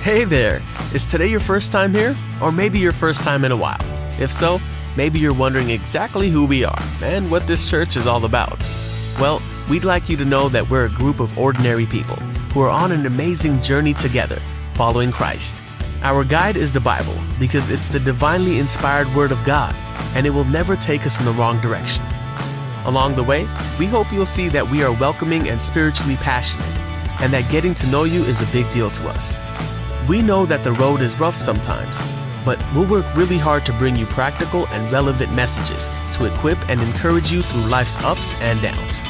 Hey there! Is today your first time here? Or maybe your first time in a while? If so, maybe you're wondering exactly who we are and what this church is all about. Well, we'd like you to know that we're a group of ordinary people who are on an amazing journey together, following Christ. Our guide is the Bible because it's the divinely inspired Word of God, and it will never take us in the wrong direction. Along the way, we hope you'll see that we are welcoming and spiritually passionate, and that getting to know you is a big deal to us. We know that the road is rough sometimes, but we'll work really hard to bring you practical and relevant messages to equip and encourage you through life's ups and downs.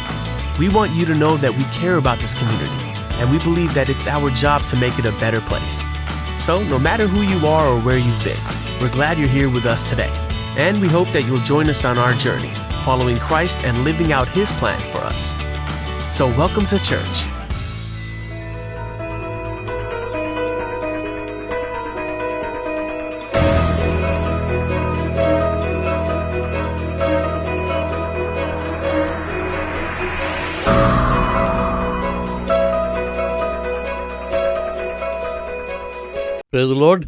We want you to know that we care about this community, and we believe that it's our job to make it a better place. So, no matter who you are or where you've been, we're glad you're here with us today, and we hope that you'll join us on our journey, following Christ and living out His plan for us. So, welcome to church. Praise the Lord.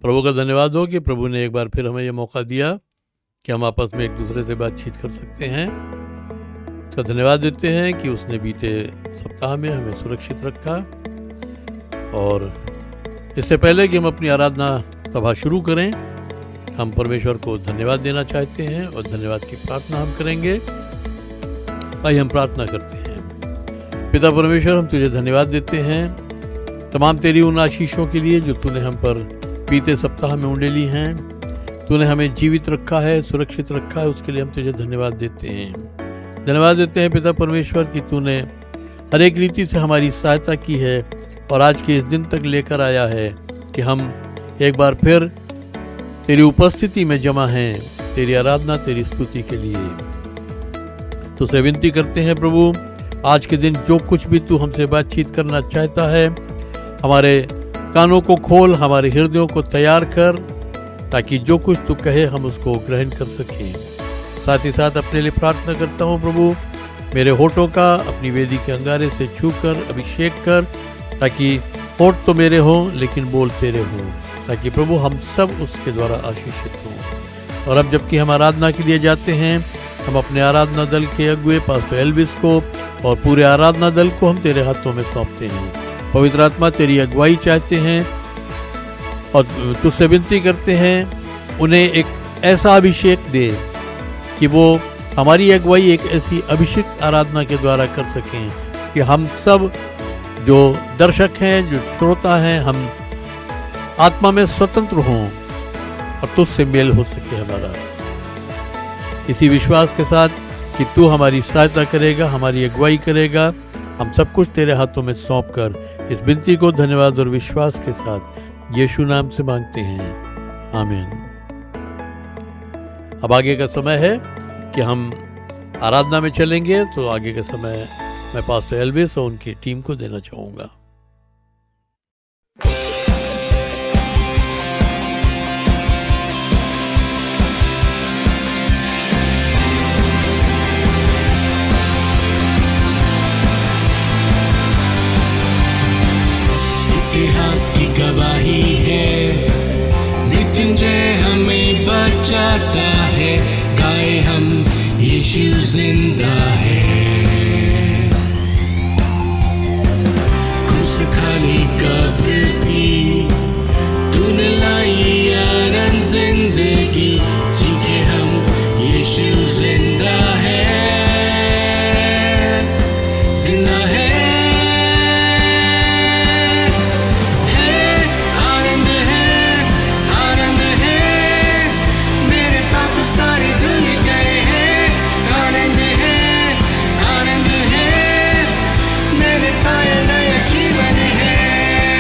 प्रभु का धन्यवाद हो कि प्रभु ने एक बार फिर हमें यह मौका दिया कि हम आपस में एक दूसरे से बातचीत कर सकते हैं। उसका धन्यवाद देते हैं कि उसने बीते सप्ताह में हमें सुरक्षित रखा। और इससे पहले कि हम अपनी आराधना सभा शुरू करें, हम परमेश्वर को धन्यवाद देना चाहते हैं और धन्यवाद की प्रार्थना हम करेंगे। आइए हम प्रार्थना करते हैं। पिता परमेश्वर, हम तुझे धन्यवाद देते हैं तमाम तेरी उन आशीषों के लिए जो तूने हम पर बीते सप्ताह में उंडेली हैं। तूने हमें जीवित रखा है, सुरक्षित रखा है, उसके लिए हम तुझे धन्यवाद देते हैं। धन्यवाद देते हैं पिता परमेश्वर कि तूने हर एक रीति से हमारी सहायता की है और आज के इस दिन तक लेकर आया है कि हम एक बार फिर तेरी उपस्थिति में जमा हैं, तेरी आराधना, तेरी स्तुति के लिए। तुझसे विनती करते हैं प्रभु, आज के दिन जो कुछ भी तू हमसे बातचीत करना चाहता है, हमारे कानों को खोल, हमारे हृदयों को तैयार कर, ताकि जो कुछ तू कहे हम उसको ग्रहण कर सकें। साथ ही साथ अपने लिए प्रार्थना करता हूँ प्रभु, मेरे होठों का अपनी वेदी के अंगारे से छूकर अभिषेक कर, ताकि होठ तो मेरे हों लेकिन बोल तेरे हों, ताकि प्रभु हम सब उसके द्वारा आशीषित हों। और अब जबकि हम आराधना के लिए जाते हैं, हम अपने आराधना दल के अगुए पास्टर एल्विस को और पूरे आराधना दल को हम तेरे हाथों में सौंपते हैं। पवित्र आत्मा तेरी अगुवाई चाहते हैं और तुझसे विनती करते हैं, उन्हें एक ऐसा अभिषेक दे कि वो हमारी अगुवाई एक ऐसी अभिषेक आराधना के द्वारा कर सकें कि हम सब जो दर्शक हैं, जो श्रोता हैं, हम आत्मा में स्वतंत्र हों और तुझसे मेल हो सके हमारा। इसी विश्वास के साथ कि तू हमारी सहायता करेगा, हमारी अगुवाई करेगा, हम सब कुछ तेरे हाथों में सौंप कर इस विनती को धन्यवाद और विश्वास के साथ यीशु नाम से मांगते हैं, आमीन। अब आगे का समय है कि हम आराधना में चलेंगे, तो आगे का समय मैं पास्टर एल्विस और उनकी टीम को देना चाहूँगा। इतिहास की गवाही है, मृत्युंजय हमें बचाता है, गाए हम यीशु जिंदा है। क्रूस खाली कब्र की तूने लाई आनंद जिंदगी, सीखे हम यीशु जिंदा है, जिंदा है। जीवन है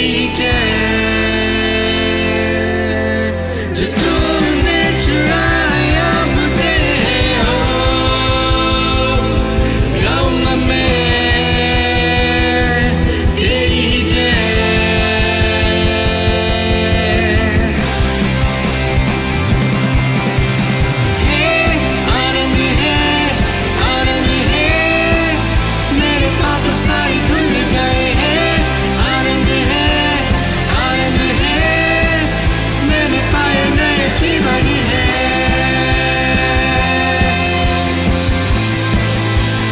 तेरी जय, जो तूने चुराया मुझे हो गम में, तेरी जय। आनंद है, मेरे पाप सारे धुल गए हैं। आनंद है, मैंने पाया नया जीवन है।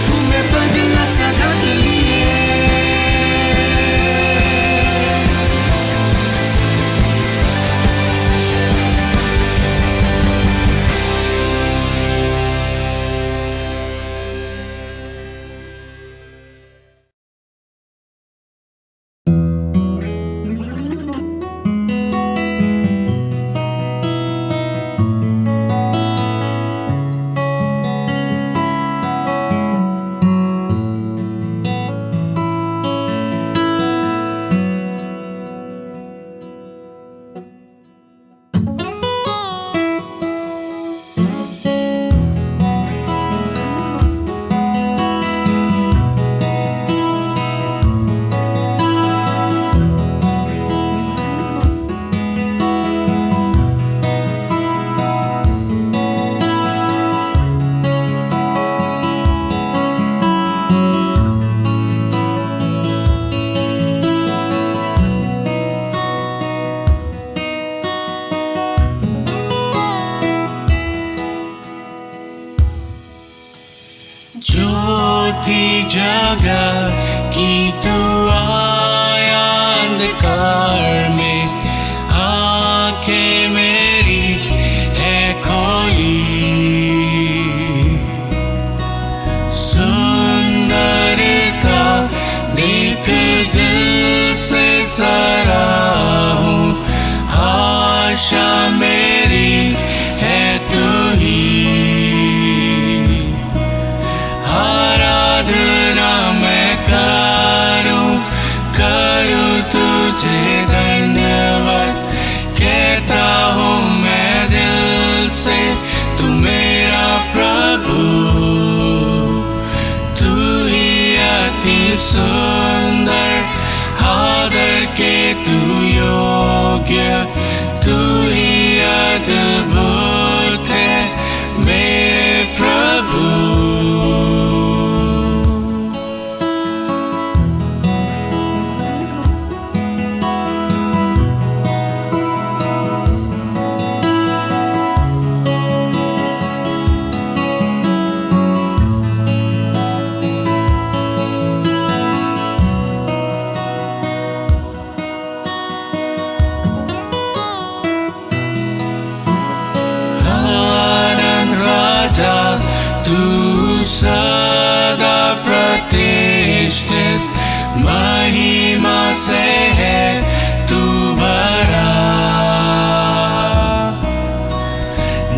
तुम्हें बदला सदा के लिए। ज्योति जगा कि तू आया अंधकार में, आंखें मेरी है खोली। सुंदरता देख दिल से सराहूं, आशा मेरी है तू ही। आराधना मैं करूं तुझे धन्यवाद, कहता हूँ मैं दिल से तू मेरा प्रभु। तू ही अति सुंदर, आदर के तू योग्य, तू ही अद्भुत है मेरे प्रभु। तू सदा प्रतिष्ठित, महिमा से है तू भरा।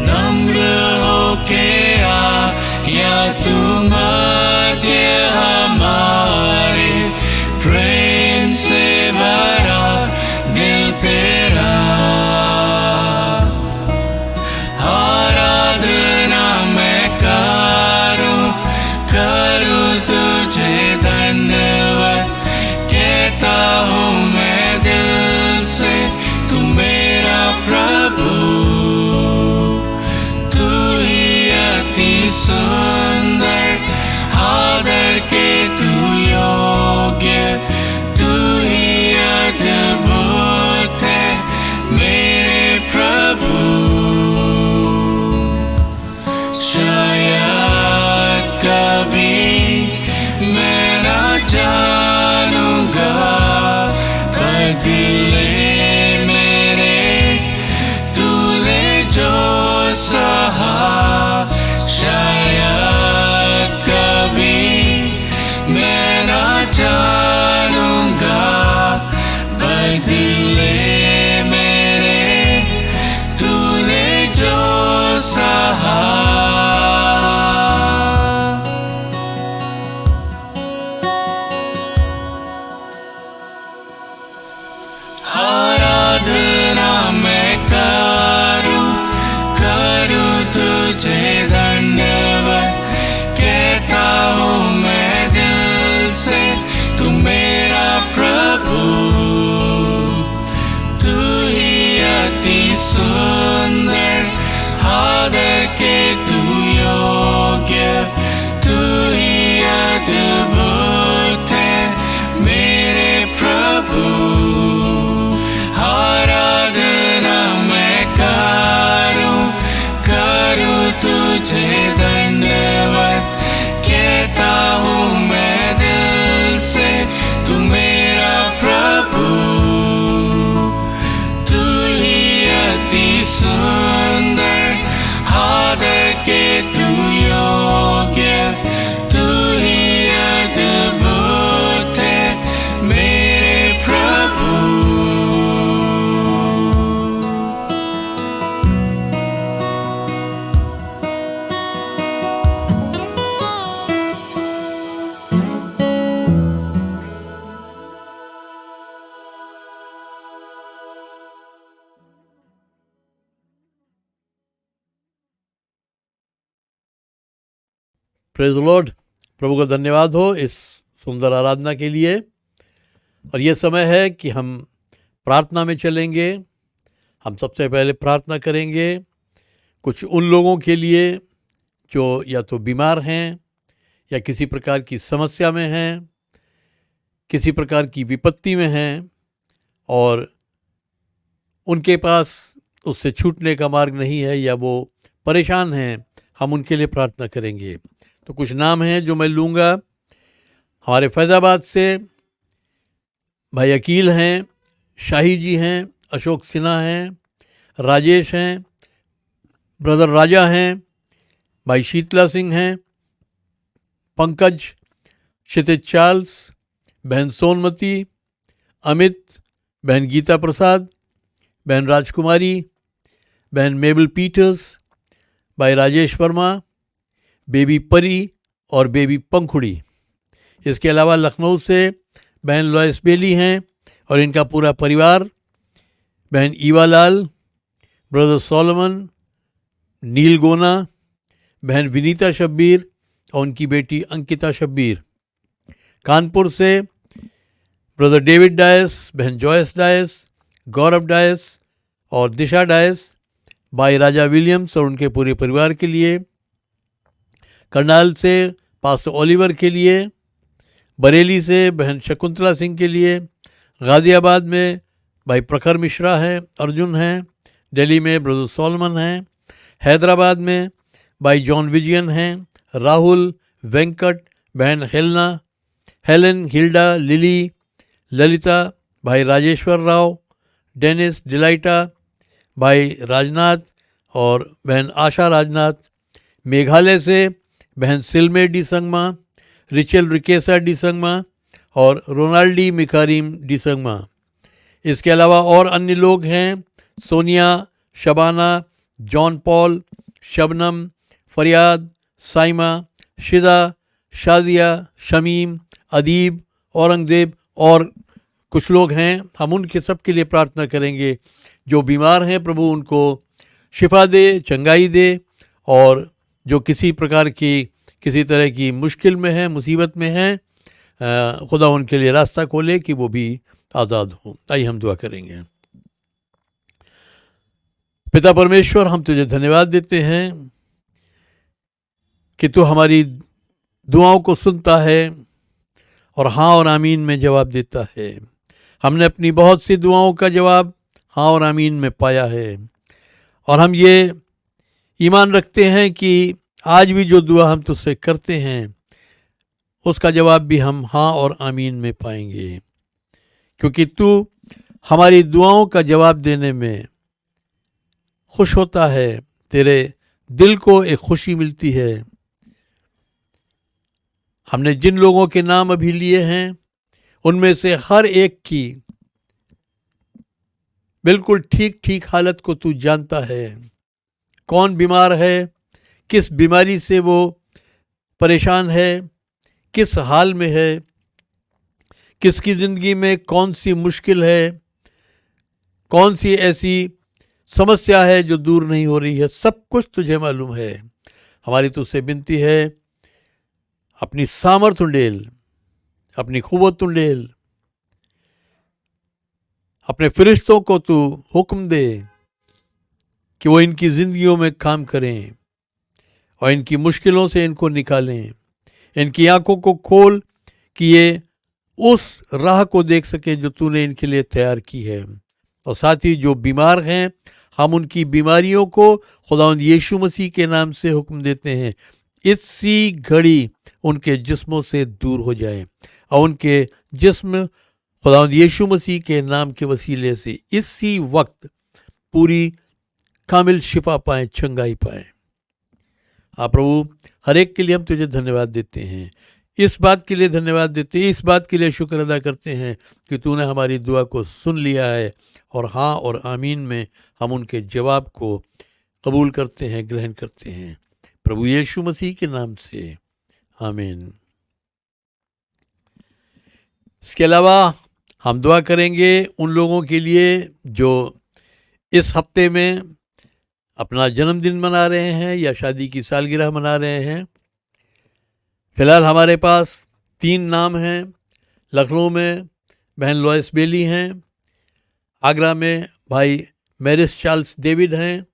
नम्र होके आ या तू मध्य हमारे, प्रेम से भरा दिल तेरा। आराधना मैं करूं तुझे धन्यवाद, कहता हूँ मैं दिल आराधना मैं करूं तुझे धन्यवाद कहता हूँ मैं दिल से, तू मेरा प्रभु, तू ही अति सुंदर, आदर के तू योग्य, तू ही अद्भुत है मेरे प्रभु। आराधना मैं करूं तुझे धन्यवाद कहता हूँ मैं दिल से, तू मेरा प्रभु, तू ही अति सुंदर, आदर के तू योग्य, तू ही अद्भुत है मेरे प्रभु। Praise Lord. प्रभु का धन्यवाद हो इस सुंदर आराधना के लिए। और ये समय है कि हम प्रार्थना में चलेंगे। हम सबसे पहले प्रार्थना करेंगे कुछ उन लोगों के लिए जो या तो बीमार हैं या किसी प्रकार की समस्या में हैं, किसी प्रकार की विपत्ति में हैं और उनके पास उससे छूटने का मार्ग नहीं है या वो परेशान हैं। हम उनके लिए प्रार्थना करेंगे। तो कुछ नाम हैं जो मैं लूँगा। हमारे फैज़ाबाद से भाई अकील हैं, शाही जी हैं, अशोक सिन्हा हैं, राजेश हैं, ब्रदर राजा हैं, भाई शीतला सिंह हैं, पंकज, क्षितिज चार्ल्स, बहन सोनमती, अमित, बहन गीता प्रसाद, बहन राजकुमारी, बहन मेबल पीटर्स, भाई राजेश वर्मा, बेबी परी और बेबी पंखुड़ी। इसके अलावा लखनऊ से बहन लॉयस बेली हैं और इनका पूरा परिवार, बहन ईवा लाल, ब्रदर सोलोमन, नील गोना, बहन विनीता शब्बीर और उनकी बेटी अंकिता शब्बीर। कानपुर से ब्रदर डेविड डायस, बहन जॉयस डायस, गौरव डायस और दिशा डायस, भाई राजा विलियम्स और उनके पूरे परिवार के लिए। करनाल से पास्टर ओलिवर के लिए, बरेली से बहन शकुंतला सिंह के लिए, गाज़ियाबाद में भाई प्रखर मिश्रा हैं, अर्जुन हैं, दिल्ली में ब्रदर सोलमन हैं, हैदराबाद में भाई जॉन विजयन हैं, राहुल, वेंकट, बहन हेलन, हिल्डा, लिली, ललिता, भाई राजेश्वर राव, डेनिस, डिलाइटा, भाई राजनाथ और बहन आशा राजनाथ। मेघालय से बहन Silme D Sangma, Rachel Rikesa D Sangma और रोनाल्डी मिकारीम डी संगमा। इसके अलावा और अन्य लोग हैं, सोनिया, शबाना, जॉन पॉल, शबनम, फरियाद, साइमा, शिदा, शाजिया, शमीम, अदीब, औरंगजेब और कुछ लोग हैं। हम उनके सब के लिए प्रार्थना करेंगे। जो बीमार हैं प्रभु उनको शिफा दे, चंगाई दे, और जो किसी प्रकार की किसी तरह की मुश्किल में है, मुसीबत में है, खुदा उनके लिए रास्ता खोले कि वो भी आज़ाद हो। आइए हम दुआ करेंगे। पिता परमेश्वर, हम तुझे धन्यवाद देते हैं कि तू हमारी दुआओं को सुनता है और हाँ और आमीन में जवाब देता है। हमने अपनी बहुत सी दुआओं का जवाब हाँ और आमीन में पाया है और हम ये ईमान रखते हैं कि आज भी जो दुआ हम तुझसे करते हैं उसका जवाब भी हम हाँ और आमीन में पाएंगे, क्योंकि तू हमारी दुआओं का जवाब देने में खुश होता है। तेरे दिल को एक खुशी मिलती है। हमने जिन लोगों के नाम अभी लिए हैं उनमें से हर एक की बिल्कुल ठीक ठीक हालत को तू जानता है। कौन बीमार है, किस बीमारी से वो परेशान है, किस हाल में है, किसकी ज़िंदगी में कौन सी मुश्किल है, कौन सी ऐसी समस्या है जो दूर नहीं हो रही है, सब कुछ तुझे मालूम है। हमारी तुझसे विनती है, अपनी सामर्थ उंडेल, अपनी क़ुव्वत उंडेल, अपने फरिश्तों को तू हुक्म दे कि वो इनकी ज़िंदगियों में काम करें और इनकी मुश्किलों से इनको निकालें। इनकी आंखों को खोल कि ये उस राह को देख सकें जो तूने इनके लिए तैयार की है। और साथ ही जो बीमार हैं, हम उनकी बीमारियों को खुदावंद यीशु मसीह के नाम से हुक्म देते हैं, इसी घड़ी उनके जिस्मों से दूर हो जाए और उनके जिस्म खुदावंद यीशु मसीह के नाम के वसीले से इसी वक्त पूरी कामिल शिफा पाएँ, चंगाई पाएँ। हाँ प्रभु, हर एक के लिए हम तुझे धन्यवाद देते हैं। इस बात के लिए धन्यवाद देते हैं, इस बात के लिए शुक्र अदा करते हैं कि तूने हमारी दुआ को सुन लिया है और हाँ और आमीन में हम उनके जवाब को कबूल करते हैं, ग्रहण करते हैं, प्रभु यीशु मसीह के नाम से, आमीन। इसके अलावा हम दुआ करेंगे उन लोगों के लिए जो इस हफ्ते में अपना जन्मदिन मना रहे हैं या शादी की सालगिरह मना रहे हैं। फ़िलहाल हमारे पास 3 नाम हैं। लखनऊ में बहन लॉयस बेली हैं, आगरा में भाई मैरिस चार्ल्स डेविड हैं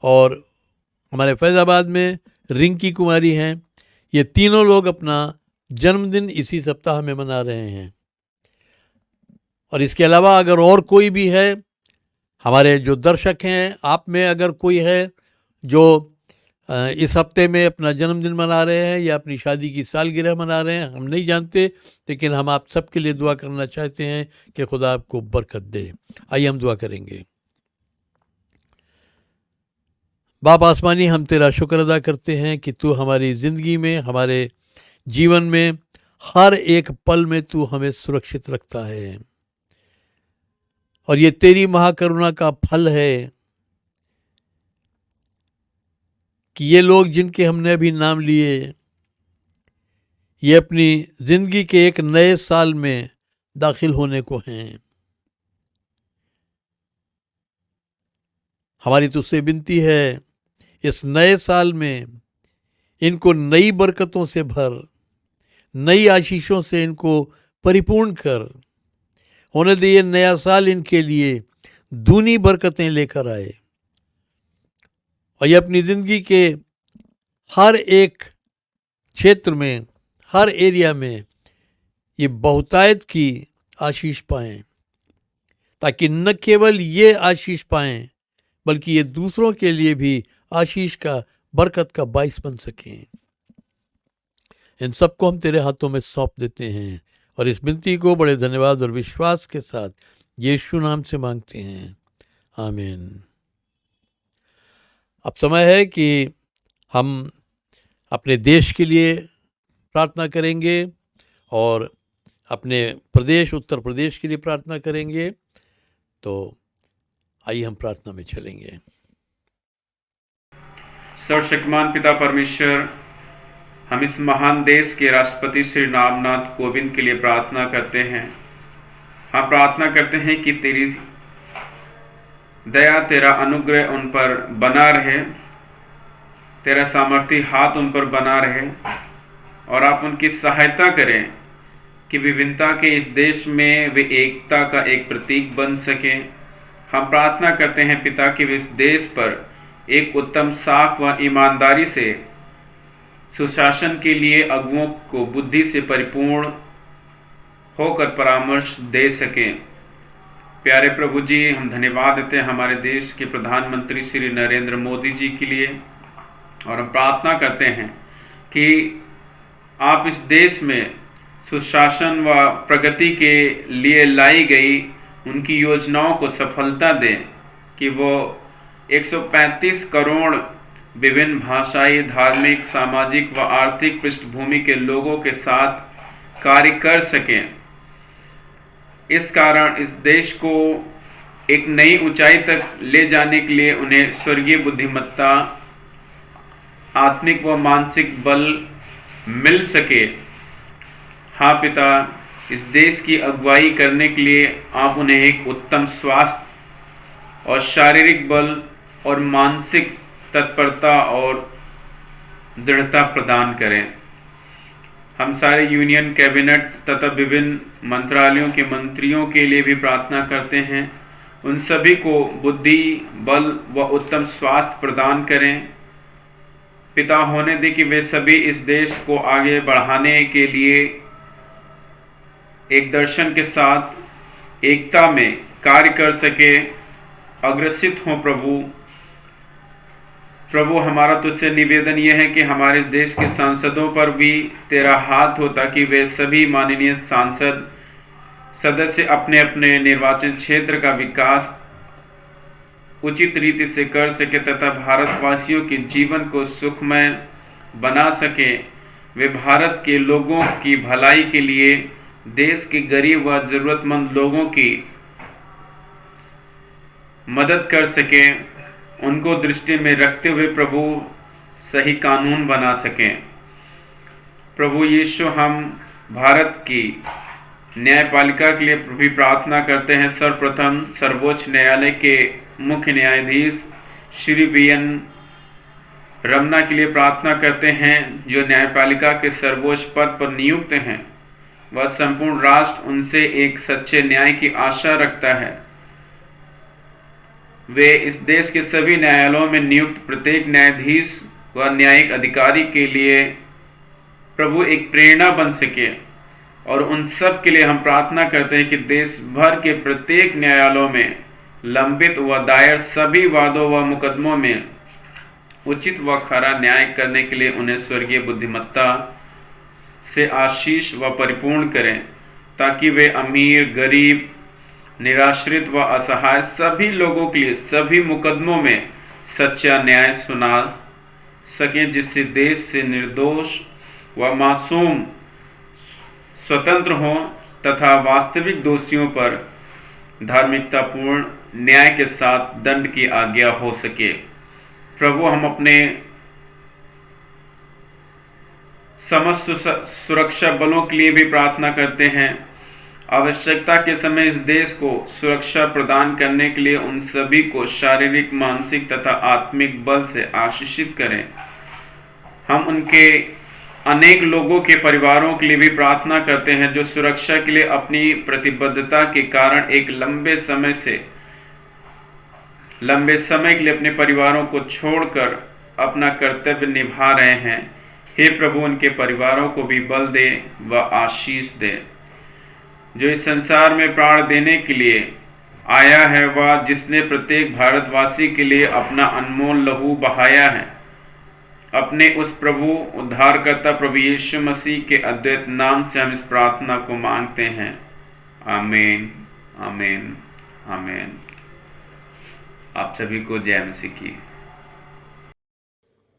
और हमारे फैज़ाबाद में रिंकी कुमारी हैं। ये तीनों लोग अपना जन्मदिन इसी सप्ताह में मना रहे हैं। और इसके अलावा अगर और कोई भी है, हमारे जो दर्शक हैं, आप में अगर कोई है जो इस हफ्ते में अपना जन्मदिन मना रहे हैं या अपनी शादी की सालगिरह मना रहे हैं, हम नहीं जानते, लेकिन हम आप सब के लिए दुआ करना चाहते हैं कि खुदा आपको बरकत दे। आइए हम दुआ करेंगे। बाप आसमानी, हम तेरा शुक्र अदा करते हैं कि तू हमारी ज़िंदगी में, हमारे जीवन में हर एक पल में तू हमें सुरक्षित रखता है और ये तेरी महाकरुणा का फल है कि ये लोग जिनके हमने अभी नाम लिए, ये अपनी ज़िंदगी के एक नए साल में दाखिल होने को हैं। हमारी तुझसे विनती है, इस नए साल में इनको नई बरकतों से भर, नई आशीषों से इनको परिपूर्ण कर। होने दे ये नया साल इनके लिए दूनी बरकतें लेकर आए और ये अपनी ज़िंदगी के हर एक क्षेत्र में, हर एरिया में ये बहुतायत की आशीष पाएँ, ताकि न केवल ये आशीष पाएँ बल्कि ये दूसरों के लिए भी आशीष का, बरकत का बाइस बन सकें। इन सबको हम तेरे हाथों में सौंप देते हैं और इस विनती को बड़े धन्यवाद और विश्वास के साथ यीशु नाम से मांगते हैं, आमीन। अब समय है कि हम अपने देश के लिए प्रार्थना करेंगे और अपने प्रदेश उत्तर प्रदेश के लिए प्रार्थना करेंगे। तो आइए हम प्रार्थना में चलेंगे। सर्वशक्तिमान पिता परमेश्वर, हम इस महान देश के राष्ट्रपति श्री रामनाथ कोविंद के लिए प्रार्थना करते हैं। हम प्रार्थना करते हैं कि तेरी दया, तेरा अनुग्रह उन पर बना रहे, तेरा सामर्थी हाथ उन पर बना रहे और आप उनकी सहायता करें कि विभिन्नता के इस देश में वे एकता का एक प्रतीक बन सकें। हम प्रार्थना करते हैं पिता कि वे इस देश पर एक उत्तम साख व ईमानदारी से सुशासन के लिए अगुओं को बुद्धि से परिपूर्ण होकर परामर्श दे सकें। प्यारे प्रभु जी, हम धन्यवाद देते हैं हमारे देश के प्रधानमंत्री श्री नरेंद्र मोदी जी के लिए और हम प्रार्थना करते हैं कि आप इस देश में सुशासन व प्रगति के लिए लाई गई उनकी योजनाओं को सफलता दें कि वो 135 करोड़ विभिन्न भाषाई, धार्मिक, सामाजिक व आर्थिक पृष्ठभूमि के लोगों के साथ कार्य कर सकें। इस कारण इस देश को एक नई ऊंचाई तक ले जाने के लिए उन्हें स्वर्गीय बुद्धिमत्ता, आत्मिक व मानसिक बल मिल सके। हाँ पिता, इस देश की अगुवाई करने के लिए आप उन्हें एक उत्तम स्वास्थ्य और शारीरिक बल और मानसिक तत्परता और दृढ़ता प्रदान करें। हम सारे यूनियन कैबिनेट तथा विभिन्न मंत्रालयों के मंत्रियों के लिए भी प्रार्थना करते हैं। उन सभी को बुद्धि, बल व उत्तम स्वास्थ्य प्रदान करें। पिता होने दे कि वे सभी इस देश को आगे बढ़ाने के लिए एक दर्शन के साथ एकता में कार्य कर सके, अग्रसित हों। प्रभु हमारा तुझसे निवेदन यह है कि हमारे देश के सांसदों पर भी तेरा हाथ हो, ताकि वे सभी माननीय सांसद सदस्य अपने अपने निर्वाचन क्षेत्र का विकास उचित रीति से कर सके तथा भारतवासियों के जीवन को सुखमय बना सके। वे भारत के लोगों की भलाई के लिए देश के गरीब व जरूरतमंद लोगों की मदद कर सके। उनको दृष्टि में रखते हुए प्रभु सही कानून बना सकें। प्रभु यीशु, हम भारत की न्यायपालिका के लिए भी प्रार्थना करते हैं। सर्वप्रथम सर्वोच्च न्यायालय के मुख्य न्यायाधीश श्री BN रमन्ना के लिए प्रार्थना करते हैं, जो न्यायपालिका के सर्वोच्च पद पर नियुक्त हैं। वह संपूर्ण राष्ट्र उनसे एक सच्चे न्याय की आशा रखता है। वे इस देश के सभी न्यायालयों में नियुक्त प्रत्येक न्यायाधीश व न्यायिक अधिकारी के लिए प्रभु एक प्रेरणा बन सके। और उन सब के लिए हम प्रार्थना करते हैं कि देश भर के प्रत्येक न्यायालयों में लंबित व दायर सभी वादों व मुकदमों में उचित व खरा न्याय करने के लिए उन्हें स्वर्गीय बुद्धिमत्ता से आशीष व परिपूर्ण करें, ताकि वे अमीर, गरीब, निराश्रित व असहाय सभी लोगों के लिए सभी मुकदमों में सच्चा न्याय सुना सकें, जिससे देश से निर्दोष व मासूम स्वतंत्र हों तथा वास्तविक दोषियों पर धार्मिकतापूर्ण न्याय के साथ दंड की आज्ञा हो सके। प्रभु, हम अपने समस्त सुरक्षा बलों के लिए भी प्रार्थना करते हैं। आवश्यकता के समय इस देश को सुरक्षा प्रदान करने के लिए उन सभी को शारीरिक, मानसिक तथा आत्मिक बल से आशीषित करें। हम उनके अनेक लोगों के परिवारों के लिए भी प्रार्थना करते हैं, जो सुरक्षा के लिए अपनी प्रतिबद्धता के कारण एक लंबे समय के लिए अपने परिवारों को छोड़कर अपना कर्तव्य निभा रहे हैं। हे प्रभु, उनके परिवारों को भी बल दे व आशीष दे। जो इस संसार में प्राण देने के लिए आया है, वह जिसने प्रत्येक भारतवासी के लिए अपना अनमोल लहू बहाया है, अपने उस प्रभु उद्धारकर्ता प्रभु यीशु मसीह के अद्वैत नाम से हम इस प्रार्थना को मांगते हैं। आमीन, आमीन, आमीन। आप सभी को जय मसीह की।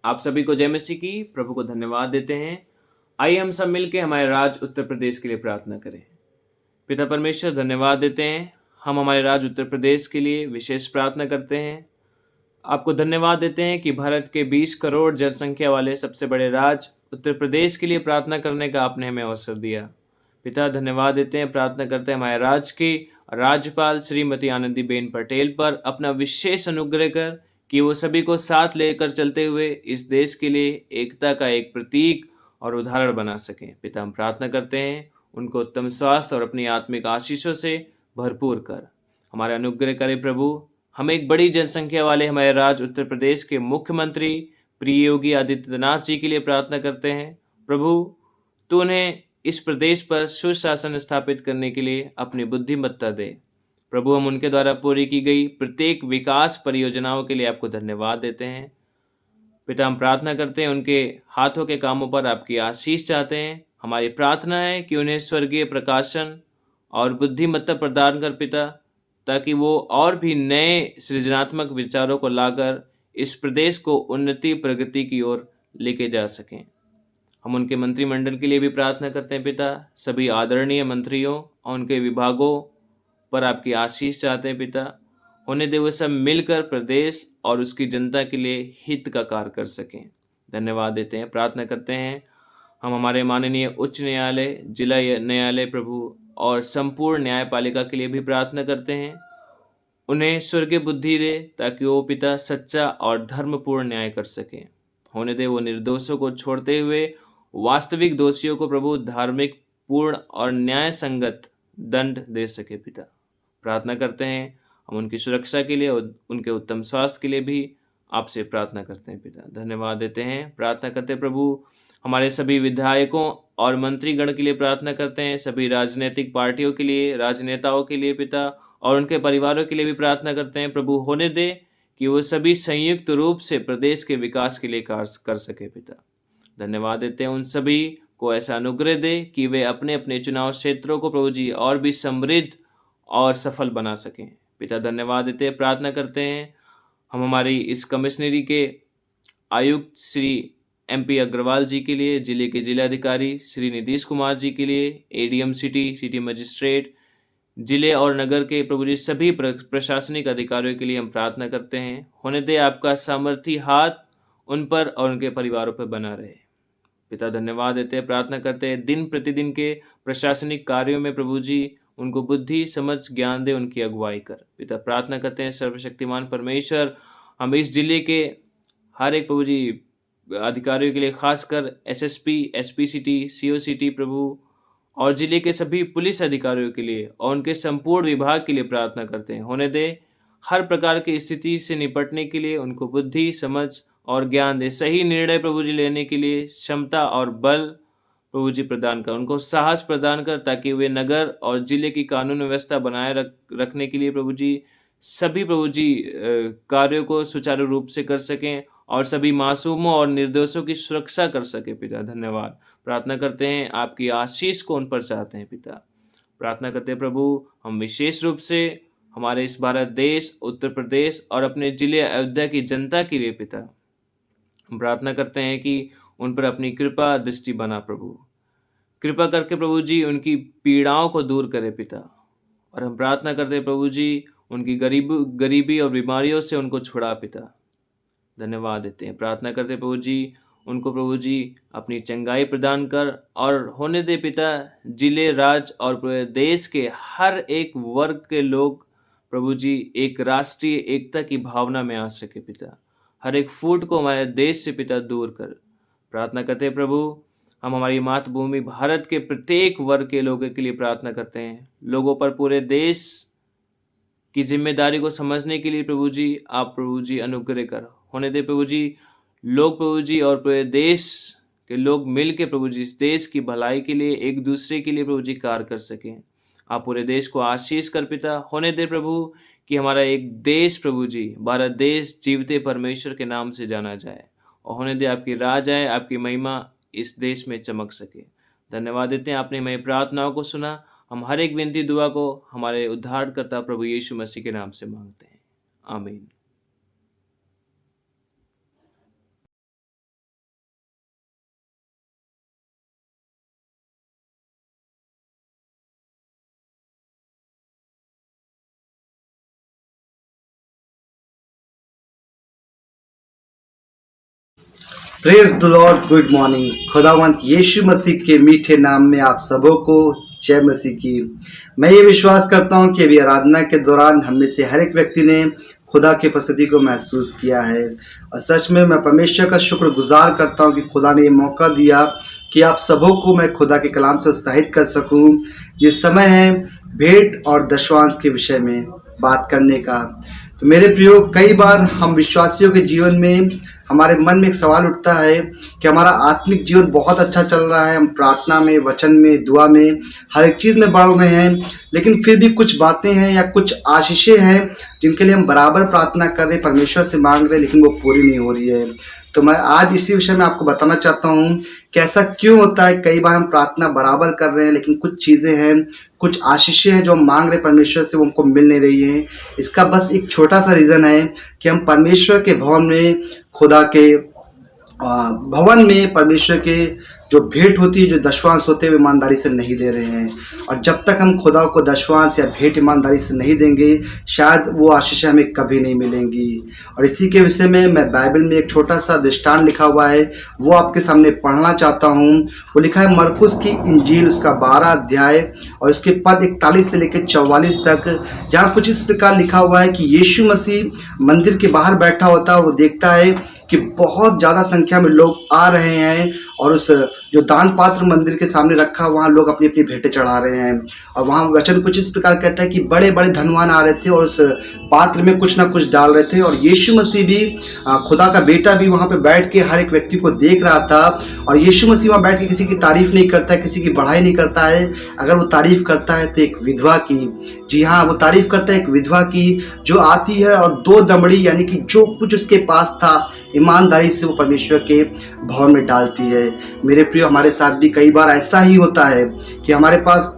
आप सभी को जय मसीह की। प्रभु को धन्यवाद देते हैं। आइए हम सब मिलकर हमारे राज्य उत्तर प्रदेश के लिए प्रार्थना करें। पिता परमेश्वर, धन्यवाद देते हैं। हम हमारे राज्य उत्तर प्रदेश के लिए विशेष प्रार्थना करते हैं। आपको धन्यवाद देते हैं कि भारत के 20 करोड़ जनसंख्या वाले सबसे बड़े राज्य उत्तर प्रदेश के लिए प्रार्थना करने का आपने हमें अवसर दिया। पिता, धन्यवाद देते हैं, प्रार्थना करते हैं हमारे राज्य की राज्यपाल श्रीमती आनंदीबेन पटेल पर अपना विशेष अनुग्रह कर कि वो सभी को साथ लेकर चलते हुए इस देश के लिए एकता का एक प्रतीक और उदाहरण बना सकें। पिता, हम प्रार्थना करते हैं उनको उत्तम स्वास्थ्य और अपनी आत्मिक आशीषों से भरपूर कर हमारे अनुग्रह करें। प्रभु, हम एक बड़ी जनसंख्या वाले हमारे राज्य उत्तर प्रदेश के मुख्यमंत्री प्रिय योगी आदित्यनाथ जी के लिए प्रार्थना करते हैं। प्रभु, तू उन्हें इस प्रदेश पर सुशासन स्थापित करने के लिए अपनी बुद्धिमत्ता दे। प्रभु, हम उनके द्वारा पूरी की गई प्रत्येक विकास परियोजनाओं के लिए आपको धन्यवाद देते हैं। पिता, हम प्रार्थना करते हैं उनके हाथों के कामों पर आपकी आशीष चाहते हैं। हमारी प्रार्थना है कि उन्हें स्वर्गीय प्रकाशन और बुद्धिमत्ता प्रदान कर पिता, ताकि वो और भी नए सृजनात्मक विचारों को लाकर इस प्रदेश को उन्नति प्रगति की ओर लेके जा सकें। हम उनके मंत्रिमंडल के लिए भी प्रार्थना करते हैं पिता। सभी आदरणीय मंत्रियों और उनके विभागों पर आपकी आशीष चाहते हैं पिता। होने दे वो सब मिलकर प्रदेश और उसकी जनता के लिए हित का कार्य कर सकें। धन्यवाद देते हैं, प्रार्थना करते हैं हम हमारे माननीय उच्च न्यायालय, जिला न्यायालय प्रभु और संपूर्ण न्यायपालिका के लिए भी प्रार्थना करते हैं। उन्हें स्वर्गीय बुद्धि दे ताकि वो पिता सच्चा और धर्मपूर्ण न्याय कर सकें। होने दे वो निर्दोषों को छोड़ते हुए वास्तविक दोषियों को प्रभु धार्मिक, पूर्ण और न्याय संगत दंड दे सके पिता। प्रार्थना करते हैं हम उनकी सुरक्षा के लिए और उनके उत्तम स्वास्थ्य के लिए भी आपसे प्रार्थना करते हैं पिता। धन्यवाद देते हैं, प्रार्थना करते हैं प्रभु हमारे सभी विधायकों और मंत्रीगण के लिए प्रार्थना करते हैं, सभी राजनीतिक पार्टियों के लिए, राजनेताओं के लिए पिता और उनके परिवारों के लिए भी प्रार्थना करते हैं प्रभु। होने दे कि वो सभी संयुक्त रूप से प्रदेश के विकास के लिए कार्य कर सके पिता। धन्यवाद देते हैं उन सभी को ऐसा अनुग्रह दे कि वे अपने अपने चुनाव क्षेत्रों को प्रभु जी और भी समृद्ध और सफल बना सकें पिता। धन्यवाद देते हैं, प्रार्थना करते हैं हम हमारी इस कमिश्नरी के आयुक्त श्री MP अग्रवाल जी के लिए, जिले के जिलाधिकारी श्री नीतीश कुमार जी के लिए, ADM सिटी मजिस्ट्रेट, जिले और नगर के प्रभु जी सभी प्रशासनिक अधिकारियों के लिए हम प्रार्थना करते हैं। होने दे आपका सामर्थी हाथ उन पर और उनके परिवारों पर बना रहे पिता। धन्यवाद देते हैं, प्रार्थना करते हैं दिन प्रतिदिन के प्रशासनिक कार्यों में प्रभु जी उनको बुद्धि, समझ, ज्ञान दे, उनकी अगुवाई कर पिता। प्रार्थना करते हैं सर्वशक्तिमान परमेश्वर हम इस जिले के हर एक प्रभु जी अधिकारियों के लिए, खासकर SSP, SP city, CO city प्रभु और जिले के सभी पुलिस अधिकारियों के लिए और उनके संपूर्ण विभाग के लिए प्रार्थना करते हैं। होने दे हर प्रकार की स्थिति से निपटने के लिए उनको बुद्धि, समझ और ज्ञान दे, सही निर्णय प्रभु जी लेने के लिए क्षमता और बल प्रभु जी प्रदान कर, उनको साहस प्रदान कर ताकि वे नगर और जिले की कानून व्यवस्था बनाए रखने के लिए प्रभु जी सभी प्रभु जी कार्यों को सुचारू रूप से कर सकें और सभी मासूमों और निर्दोषों की सुरक्षा कर सके पिता। धन्यवाद, प्रार्थना करते हैं आपकी आशीष को उन पर चाहते हैं पिता। प्रार्थना करते हैं प्रभु हम विशेष रूप से हमारे इस भारत देश, उत्तर प्रदेश और अपने जिले अयोध्या की जनता के लिए पिता हम प्रार्थना करते हैं कि उन पर अपनी कृपा दृष्टि बना प्रभु। कृपा करके प्रभु जी उनकी पीड़ाओं को दूर करे पिता। और हम प्रार्थना करते हैं प्रभु जी उनकी गरीबी और बीमारियों से उनको छुड़ा पिता। धन्यवाद देते हैं, प्रार्थना करते हैं प्रभु जी उनको प्रभु जी अपनी चंगाई प्रदान कर और होने दे पिता जिले, राज्य और पूरे देश के हर एक वर्ग के लोग प्रभु जी एक राष्ट्रीय एकता की भावना में आ सके पिता। हर एक फूट को हमारे देश से पिता दूर कर। प्रार्थना करते हैं प्रभु हम हमारी मातृभूमि भारत के प्रत्येक वर्ग के लोगों के लिए प्रार्थना करते हैं। लोगों पर पूरे देश की जिम्मेदारी को समझने के लिए प्रभु जी आप प्रभु जी अनुग्रह कर। होने दे प्रभु जी लोग प्रभु जी और पूरे देश के लोग मिल के प्रभु जी इस देश की भलाई के लिए एक दूसरे के लिए प्रभु जी कार्य कर सकें। आप पूरे देश को आशीष कर पिता। होने दे प्रभु कि हमारा एक देश प्रभु जी भारत देश जीवते परमेश्वर के नाम से जाना जाए और होने दे आपकी राज आए, आपकी महिमा इस देश में चमक सके। धन्यवाद देते हैं आपने हमारी प्रार्थनाओं को सुना। हम हर एक विनती दुआ को हमारे उद्धारकर्ता प्रभु यीशु मसीह के नाम से मांगते हैं, आमीन। Praise the Lord, good morning. खुदावंत यीशु मसीह के मीठे नाम में आप सबों को जय मसीह की। मैं ये विश्वास करता हूँ कि अभी आराधना के दौरान हम में से हर एक व्यक्ति ने खुदा की उपस्थिति को महसूस किया है और सच में मैं परमेश्वर का शुक्रगुजार करता हूँ कि खुदा ने ये मौका दिया कि आप सबों को मैं खुदा के कलाम से उत्साहित कर सकूँ। ये समय है भेंट और दशवांश के विषय में बात करने का। तो मेरे प्रियो, कई बार हम विश्वासियों के जीवन में हमारे मन में एक सवाल उठता है कि हमारा आत्मिक जीवन बहुत अच्छा चल रहा है, हम प्रार्थना में, वचन में, दुआ में, हर एक चीज़ में बढ़ रहे हैं, लेकिन फिर भी कुछ बातें हैं या कुछ आशीषें हैं जिनके लिए हम बराबर प्रार्थना कर रहे हैं, परमेश्वर से मांग रहे हैं, लेकिन वो पूरी नहीं हो रही है। तो मैं आज इसी विषय में आपको बताना चाहता हूँ कि ऐसा क्यों होता है। कई बार हम प्रार्थना बराबर कर रहे हैं लेकिन कुछ चीज़ें हैं, कुछ आशीषें हैं जो हम मांग रहे हैं परमेश्वर से, वो हमको मिल नहीं रही हैं। इसका बस एक छोटा सा रीज़न है कि हम परमेश्वर के भवन में खुदा के भवन में परमेश्वर के जो भेंट होती है, जो दशवांश होते हैं, वो ईमानदारी से नहीं दे रहे हैं। और जब तक हम खुदा को दशवांश या भेंट ईमानदारी से नहीं देंगे, शायद वो आशीष हमें कभी नहीं मिलेंगी। और इसी के विषय में मैं बाइबल में एक छोटा सा दृष्टांत लिखा हुआ है, वो आपके सामने पढ़ना चाहता हूँ। वो लिखा है मरकुस की इंजील, उसका 12 अध्याय और उसके पद 41 से लेकर 44 तक, जहाँ कुछ इस प्रकार लिखा हुआ है कि यीशु मसीह मंदिर के बाहर बैठा होता है और वो देखता है कि बहुत ज़्यादा संख्या में लोग आ रहे हैं और उस जो दान पात्र मंदिर के सामने रखा, वहाँ लोग अपनी अपनी भेंटें चढ़ा रहे हैं। और वहाँ वचन कुछ इस प्रकार कहता है कि बड़े बड़े धनवान आ रहे थे और उस पात्र में कुछ ना कुछ डाल रहे थे। और यीशु मसीह भी, खुदा का बेटा भी वहाँ पे बैठ के हर एक व्यक्ति को देख रहा था। और यीशु मसीह वहाँ बैठ के किसी की तारीफ नहीं करता है, किसी की बढ़ाई नहीं करता है। अगर वो तारीफ करता है तो एक विधवा की, जी हाँ, वो तारीफ करता है एक विधवा की, जो आती है और 2 दमड़ी यानी कि जो कुछ उसके पास था ईमानदारी से वो परमेश्वर के भवन में डालती है। मेरे प्रिय, हमारे साथ भी कई बार ऐसा ही होता है कि हमारे पास,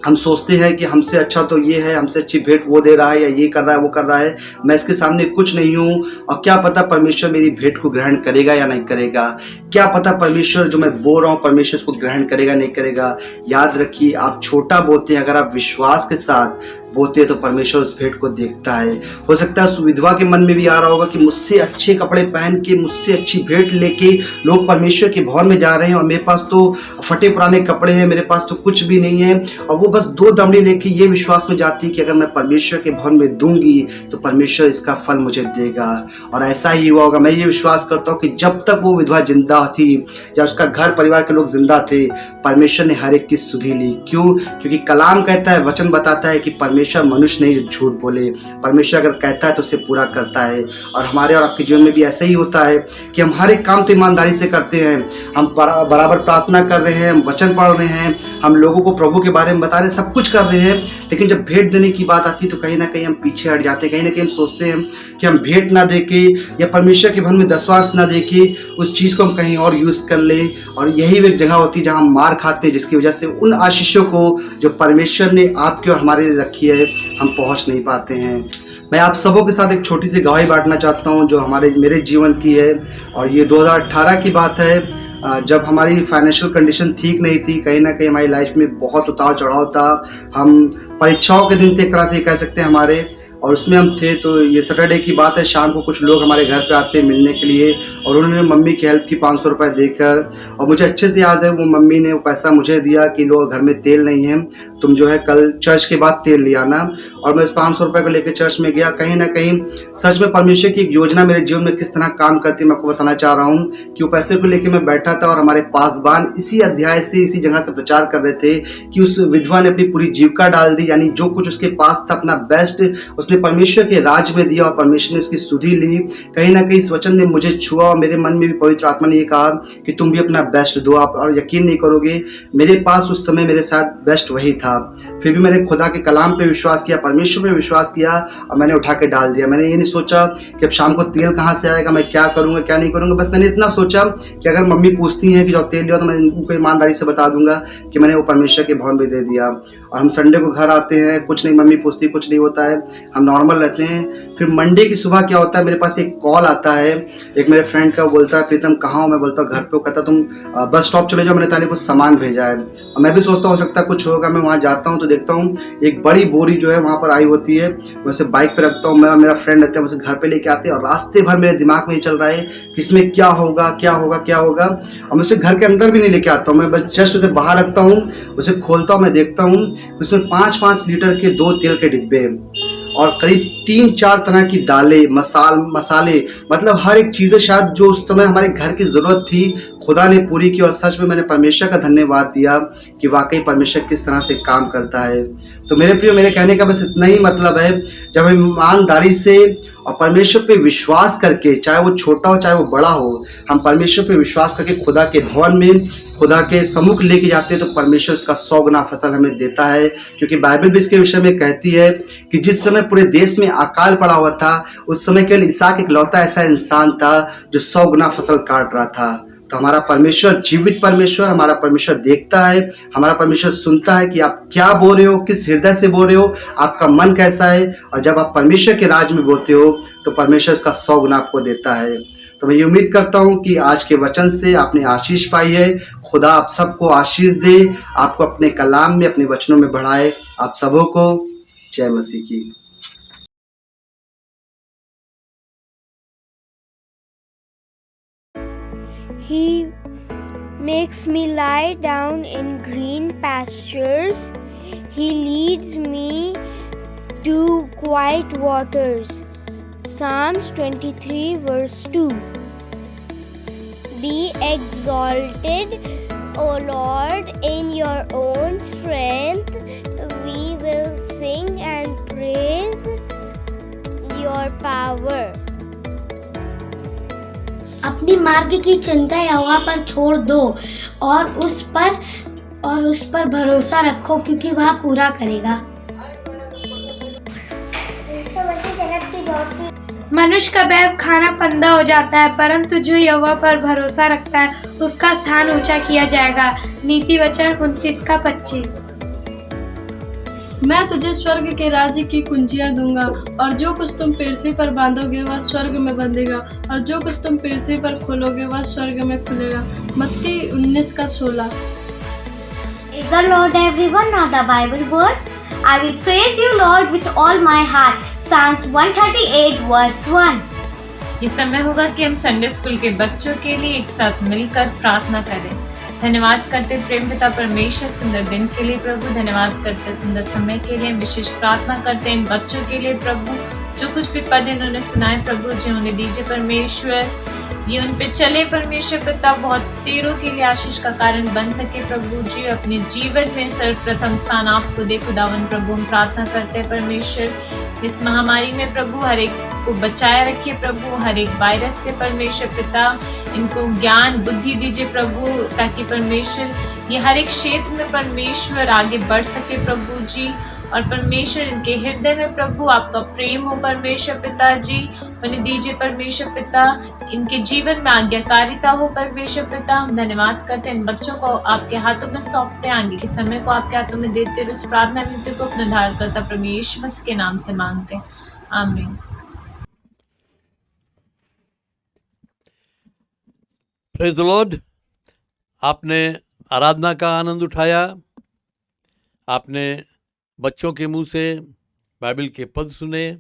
हम सोचते हैं कि हमसे अच्छा तो ये है, हमसे अच्छी भेंट वो दे रहा है या ये कर रहा है वो कर रहा है, मैं इसके सामने कुछ नहीं हूँ। और क्या पता परमेश्वर मेरी भेंट को ग्रहण करेगा या नहीं करेगा, क्या पता परमेश्वर जो मैं बोल रहा हूँ परमेश्वर उसको ग्रहण करेगा नहीं करेगा। याद रखिए, आप छोटा बोते हैं, अगर आप विश्वास के साथ बोते हैं तो परमेश्वर उस भेंट को देखता है। हो सकता है उस विधवा के मन में भी आ रहा होगा कि मुझसे अच्छे कपड़े पहन के, मुझसे अच्छी भेंट लेके लोग परमेश्वर के भवन में जा रहे हैं और मेरे पास तो फटे पुराने कपड़े हैं, मेरे पास तो कुछ भी नहीं है। और वो बस 2 दमड़ी लेके ये विश्वास में जाती है कि अगर मैं परमेश्वर के भवन में दूंगी तो परमेश्वर इसका फल मुझे देगा। और ऐसा ही हुआ होगा। मैं ये विश्वास करता हूँ कि जब तक वो विधवा जिंदा थी या उसका घर परिवार के लोग जिंदा थे, परमेश्वर ने हर एक की सुधि ली। क्यों? क्योंकि कलाम कहता है, वचन बताता है कि परमेश्वर मनुष्य नहीं जो झूठ बोले। परमेश्वर अगर कहता है तो उसे पूरा करता है। और हमारे और आपके जीवन में भी ऐसा ही होता है कि हम हर एक काम तो ईमानदारी से करते हैं, हम बराबर प्रार्थना कर रहे हैं, हम वचन पढ़ रहे हैं, हम लोगों को प्रभु के बारे में बता रहे हैं, सब कुछ कर रहे हैं। लेकिन जब भेंट देने की बात आती है तो कहीं ना कहीं हम पीछे हट जाते हैं। कहीं ना कहीं हम सोचते हैं कि हम भेंट ना दे के या परमेश्वर के भवन में दशवांश ना दे के उस चीज़ को हम कहीं और यूज़ कर ले। और यही एक जगह होती है जहाँ हम मार खाते हैं, जिसकी वजह से उन आशीषों को जो परमेश्वर ने आपके और हमारे लिए रखी है हम पहुंच नहीं पाते हैं। मैं आप सबों के साथ एक छोटी सी गवाही बांटना चाहता हूं जो मेरे जीवन की है। और ये 2018 की बात है, जब हमारी फाइनेंशियल कंडीशन ठीक नहीं थी। कहीं ना कहीं हमारी लाइफ में बहुत उतार चढ़ाव था। हम परीक्षाओं के दिन थे, एक तरह से कह सकते हैं हमारे, और उसमें हम थे। तो ये सैटरडे की बात है, शाम को कुछ लोग हमारे घर पे आते मिलने के लिए और उन्होंने मम्मी की हेल्प की 500 रुपये देकर। और मुझे अच्छे से याद है वो मम्मी ने वो पैसा मुझे दिया कि लो घर में तेल नहीं है, तुम जो है कल चर्च के बाद तेल ले आना। और मैं उस 500 रुपये को लेकर चर्च में गया। कहीं ना कहीं सच में परमेश्वर की एक योजना मेरे जीवन में किस तरह काम करती है मैं आपको बताना चाह रहा हूँ। कि वो पैसे को लेकर मैं बैठा था और हमारे पासबान इसी अध्याय से, इसी जगह से प्रचार कर रहे थे कि उस विधवा ने अपनी पूरी जीविका डाल दी, यानी जो कुछ उसके पास था अपना बेस्ट उसने परमेश्वर के राज में दिया और परमेश्वर ने उसकी सुधि ली। कहीं ना कहीं इस वचन ने मुझे छुआ और मेरे मन में भी पवित्र आत्मा ने ये कहा कि तुम भी अपना बेस्ट दो। आप और यकीन नहीं करोगे, मेरे पास उस समय मेरे साथ बेस्ट वही था। फिर भी मैंने खुदा के कलाम पे विश्वास किया, परमेश्वर पे विश्वास किया और मैंने उठा के डाल दिया। मैंने ये नहीं सोचा कि अब शाम को तेल कहाँ से आएगा, मैं क्या करूँगा क्या नहीं करूँगा। बस मैंने इतना सोचा कि अगर मम्मी पूछती हैं कि जो तेल लिया तो मैं उनको ईमानदारी से बता दूंगा कि मैंने वो परमेश्वर के भवन में दे दिया। और हम संडे को घर आते हैं, कुछ नहीं, मम्मी पूछती, कुछ नहीं होता है, हम नॉर्मल रहते हैं। फिर मंडे की सुबह क्या होता है, मेरे पास एक कॉल आता है एक मेरे फ्रेंड का, बोलता है प्रीतम कहाँ हो? मैं बोलता हूँ घर पे। वो कहता तुम बस स्टॉप चले जाओ, मैंने ताने कुछ सामान भेजा है। और मैं भी सोचता हो सकता है कुछ होगा। मैं वहाँ जाता हूँ तो देखता हूँ एक बड़ी बोरी जो है वहाँ पर आई होती है। मैं उसे बाइक पे रखता हूँ, मैं और मेरा फ्रेंड रहते हैं, उसे घर पे लेके आते हैं। और रास्ते भर मेरे दिमाग में ये चल रहा है कि इसमें क्या होगा क्या होगा क्या होगा। और मैं उसे घर के अंदर भी नहीं लेके आता हूँ, मैं बस जस्ट उसे बाहर रखता हूँ, उसे खोलता हूँ, मैं देखता हूँ उसमें 5-5 लीटर के 2 तेल के डिब्बे और करीब 3-4 तरह की दालें, मसाले, मतलब हर एक चीज़ें शायद जो उस समय हमारे घर की ज़रूरत थी खुदा ने पूरी की। और सच में मैंने परमेश्वर का धन्यवाद दिया कि वाकई परमेश्वर किस तरह से काम करता है। तो मेरे प्रिय, मेरे कहने का बस इतना ही मतलब है, जब हम ईमानदारी से और परमेश्वर पे विश्वास करके, चाहे वो छोटा हो चाहे वो बड़ा हो, हम परमेश्वर पे विश्वास करके खुदा के भवन में, खुदा के सम्मुख लेके जाते हैं तो परमेश्वर उसका 100 गुना फसल हमें देता है। क्योंकि बाइबल भी इसके विषय में कहती है कि जिस समय पूरे देश में अकाल पड़ा हुआ था, उस समय केवल इसहाक इकलौता ऐसा इंसान था जो 100 गुना फसल काट रहा था। तो हमारा परमेश्वर जीवित परमेश्वर, हमारा परमेश्वर देखता है, हमारा परमेश्वर सुनता है कि आप क्या बोल रहे हो, किस हृदय से बोल रहे हो, आपका मन कैसा है। और जब आप परमेश्वर के राज में बोलते हो तो परमेश्वर इसका 100 गुना आपको देता है। तो मैं ये उम्मीद करता हूँ कि आज के वचन से आपने आशीष पाई है। खुदा आप सबको आशीष दे, आपको अपने कलाम में, अपने वचनों में बढ़ाए। आप सबों को जय मसीह की। He makes me lie down in green pastures. He leads me to quiet waters. Psalms 23 verse 2. Be exalted, O Lord, in your own strength. We will sing and praise your power. अपनी मार्ग की चिंता यहोवा पर छोड़ दो और उस पर भरोसा रखो, क्योंकि वह पूरा करेगा। मनुष्य का बैल खाना फंदा हो जाता है, परंतु जो यहोवा पर भरोसा रखता है उसका स्थान ऊंचा किया जाएगा। नीति वचन 29:25। मैं तुझे स्वर्ग के राज्य की कुंजियां दूंगा, और जो कुछ तुम पृथ्वी पर बांधोगे वह स्वर्ग में बंधेगा, और जो कुछ तुम पृथ्वी पर खोलोगे वह स्वर्ग में खुलेगा। मत्ती 19:16। Praise the Lord, everyone. Now the Bible verse. I will praise you, Lord, with all my heart. Psalms 138 verse 1. ये समय होगा कि हम संडे स्कूल के बच्चों के लिए एक साथ मिलकर प्रार्थना करें। धन्यवाद करते प्रेम पिता परमेश्वर सुंदर दिन के लिए प्रभु। धन्यवाद करते सुंदर समय के लिए। विशेष प्रार्थना करते इन बच्चों के लिए प्रभु, जो कुछ भी पद इन्होंने सुनाए प्रभु, जी उन्हें दीजिए परमेश्वर। ये उन पे चले परमेश्वर पिता, बहुत तेरों के लिए आशीष का कारण बन सके प्रभु जी। अपने जीवन में सर्वप्रथम स्थान आपको दे खुदावन प्रभु। हम प्रार्थना करते हैं परमेश्वर, इस महामारी में प्रभु हर एक को बचाए रखिए प्रभु, हर एक वायरस से परमेश्वर पिता। इनको ज्ञान बुद्धि दीजिए प्रभु, ताकि परमेश्वर ये हर एक क्षेत्र में परमेश्वर आगे बढ़ सके प्रभु जी। और परमेश्वर इनके हृदय में प्रभु आपका प्रेम हो परमेश्वर पिता जी। उन्हें दीजिए परमेश्वर पिता, इनके जीवन में आज्ञाकारिता हो परमेश्वर पिता। हम धन्यवाद करते हैं, इन बच्चों को आपके हाथों में सौंपते हैं, आगे के समय को आपके हाथों में देते हुए इस प्रार्थना विनती को अपने उद्धारकर्ता परमेश्वर मसीह के नाम से मांगते हैं, आमीन। Praise the Lord. आपने आराधना का आनंद उठाया, आपने बच्चों के मुंह से बाइबल के पद सुने,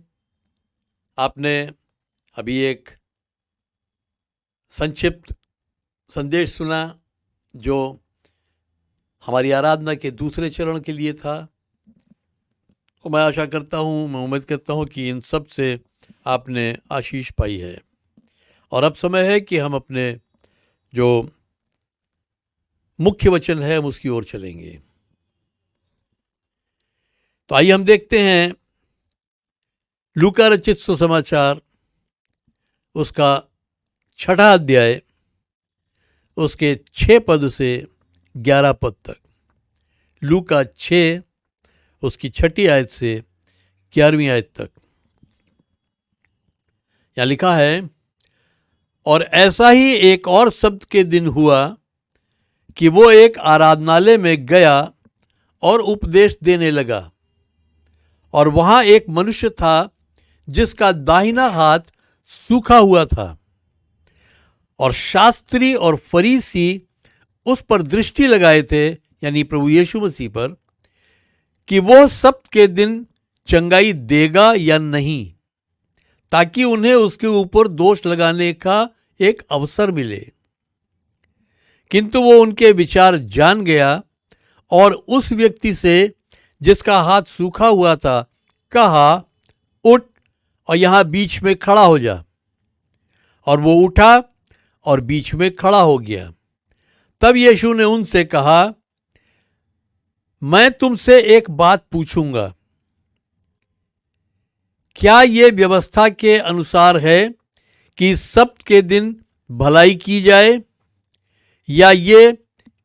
आपने अभी एक संक्षिप्त संदेश सुना जो हमारी आराधना के दूसरे चरण के लिए था। तो मैं आशा करता हूँ, मैं उम्मीद करता हूँ कि इन सब से आपने आशीष पाई है। और अब समय है कि हम अपने जो मुख्य वचन है हम उसकी ओर चलेंगे। तो आइए हम देखते हैं लूका रचित सुसमाचार उसका 6 अध्याय, उसके 6 पद से 11 पद तक। लूका 6 उसकी 6 आयत से 11वीं आयत तक। यहाँ लिखा है, और ऐसा ही एक और शब्द के दिन हुआ कि वो एक आराधनालय में गया और उपदेश देने लगा। और वहाँ एक मनुष्य था जिसका दाहिना हाथ सूखा हुआ था, और शास्त्री और फरीसी उस पर दृष्टि लगाए थे, यानी प्रभु यीशु मसीह पर, कि वो सब्त के दिन चंगाई देगा या नहीं, ताकि उन्हें उसके ऊपर दोष लगाने का एक अवसर मिले। किंतु वो उनके विचार जान गया और उस व्यक्ति से जिसका हाथ सूखा हुआ था कहा, उठ और यहाँ बीच में खड़ा हो जा। और वो उठा और बीच में खड़ा हो गया। तब यीशु ने उनसे कहा, मैं तुमसे एक बात पूछूंगा, क्या ये व्यवस्था के अनुसार है कि सब्त के दिन भलाई की जाए या ये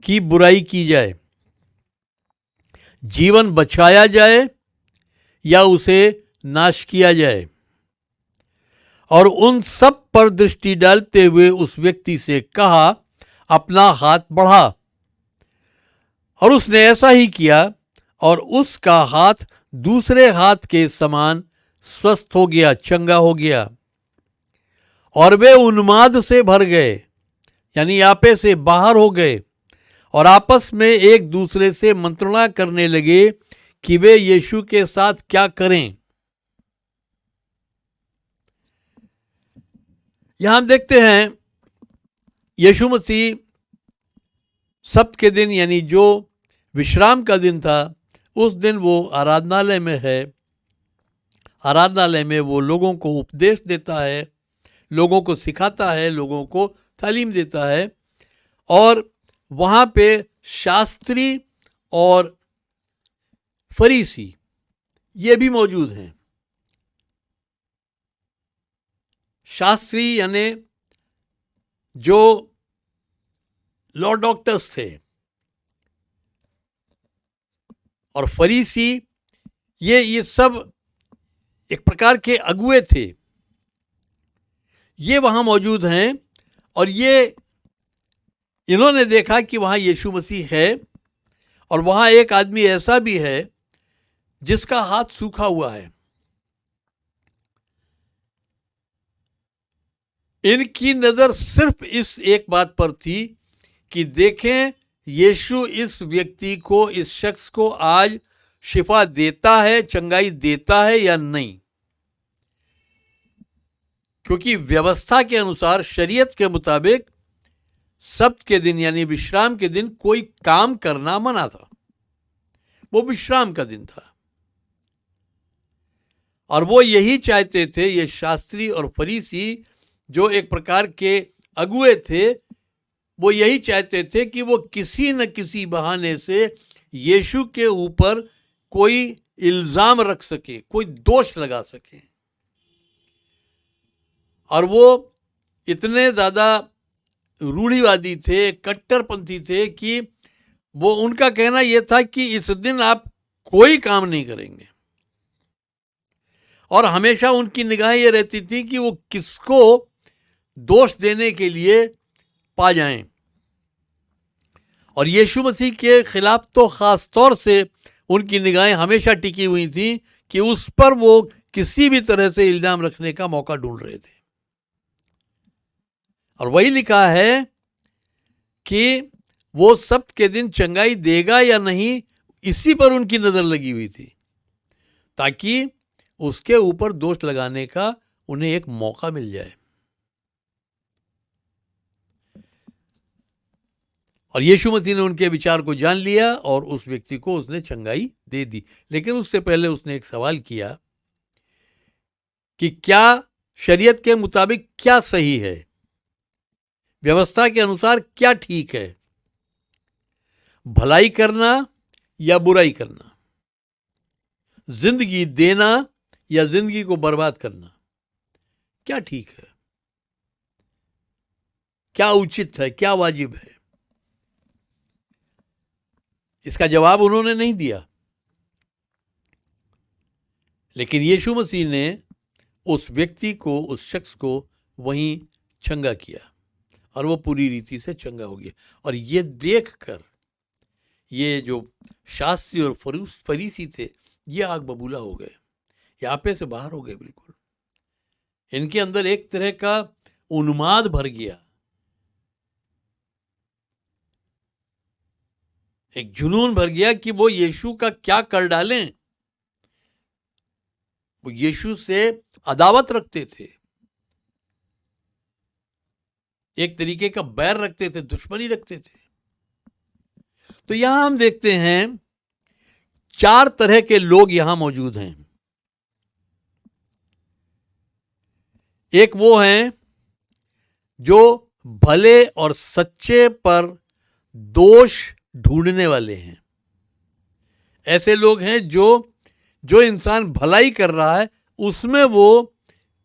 कि बुराई की जाए, जीवन बचाया जाए या उसे नाश किया जाए? और उन सब पर दृष्टि डालते हुए उस व्यक्ति से कहा, अपना हाथ बढ़ा। और उसने ऐसा ही किया और उसका हाथ दूसरे हाथ के समान स्वस्थ हो गया, चंगा हो गया। और वे उन्माद से भर गए, यानी आपे से बाहर हो गए, और आपस में एक दूसरे से मंत्रणा करने लगे कि वे यीशु के साथ क्या करें। यहां हम देखते हैं यीशु मसीह सब्त के दिन, यानी जो विश्राम का दिन था, उस दिन वो आराधनालय में है। आराधनालय में वो लोगों को उपदेश देता है, लोगों को सिखाता है, लोगों को तालीम देता है, और वहाँ पे शास्त्री और फरीसी ये भी मौजूद हैं। शास्त्री यानी जो लॉ डॉक्टर्स थे, और फरीसी ये सब एक प्रकार के अगुए थे, ये वहाँ मौजूद हैं। और इन्होंने देखा कि वहाँ यीशु मसीह है, और वहाँ एक आदमी ऐसा भी है जिसका हाथ सूखा हुआ है। इनकी नज़र सिर्फ इस एक बात पर थी कि देखें यीशु इस व्यक्ति को, इस शख्स को आज शिफा देता है, चंगाई देता है या नहीं। क्योंकि व्यवस्था के अनुसार, शरीयत के मुताबिक सब्त के दिन यानी विश्राम के दिन कोई काम करना मना था। वो विश्राम का दिन था, और वो यही चाहते थे, ये शास्त्री और फरीसी जो एक प्रकार के अगुए थे, वो यही चाहते थे कि वो किसी न किसी बहाने से यीशु के ऊपर कोई इल्ज़ाम रख सके, कोई दोष लगा सके। और वो इतने ज़्यादा रूढ़िवादी थे, कट्टरपंथी थे, कि वो उनका कहना यह था कि इस दिन आप कोई काम नहीं करेंगे। और हमेशा उनकी निगाह ये रहती थी कि वो किसको दोष देने के लिए पा जाएं। और यीशु मसीह के खिलाफ तो ख़ास तौर से उनकी निगाहें हमेशा टिकी हुई थी कि उस पर वो किसी भी तरह से इल्ज़ाम रखने का मौका ढूंढ रहे थे। और वही लिखा है कि वो सब्त के दिन चंगाई देगा या नहीं, इसी पर उनकी नज़र लगी हुई थी, ताकि उसके ऊपर दोष लगाने का उन्हें एक मौका मिल जाए। और यीशु मसीह ने उनके विचार को जान लिया और उस व्यक्ति को उसने चंगाई दे दी। लेकिन उससे पहले उसने एक सवाल किया कि क्या शरीयत के मुताबिक क्या सही है, व्यवस्था के अनुसार क्या ठीक है, भलाई करना या बुराई करना, जिंदगी देना या जिंदगी को बर्बाद करना, क्या ठीक है, क्या उचित है, क्या वाजिब है। इसका जवाब उन्होंने नहीं दिया। लेकिन यीशु मसीह ने उस व्यक्ति को, उस शख्स को वहीं चंगा किया, और वो पूरी रीति से चंगा हो गया। और ये देखकर ये जो शास्त्री और फरीसी थे, ये आग बबूला हो गए, ये आपे से बाहर हो गए बिल्कुल। इनके अंदर एक तरह का उन्माद भर गया, एक जुनून भर गया कि वो यीशु का क्या कर डालें। वो यीशु से अदावत रखते थे, एक तरीके का बैर रखते थे, दुश्मनी रखते थे। तो यहां हम देखते हैं 4 तरह के लोग यहां मौजूद हैं। एक वो हैं जो भले और सच्चे पर दोष ढूंढने वाले हैं। ऐसे लोग हैं जो इंसान भलाई कर रहा है उसमें वो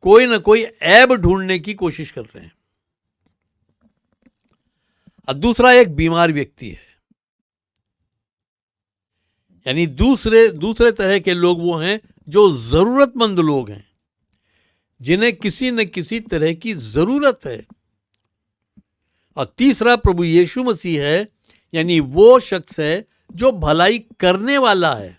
कोई ना कोई ऐब ढूंढने की कोशिश कर रहे हैं। और दूसरा एक बीमार व्यक्ति है, यानी दूसरे तरह के लोग वो हैं जो जरूरतमंद लोग हैं, जिन्हें किसी न किसी तरह की जरूरत है। और तीसरा प्रभु यीशु मसीह है, यानी वो शख्स है जो भलाई करने वाला है,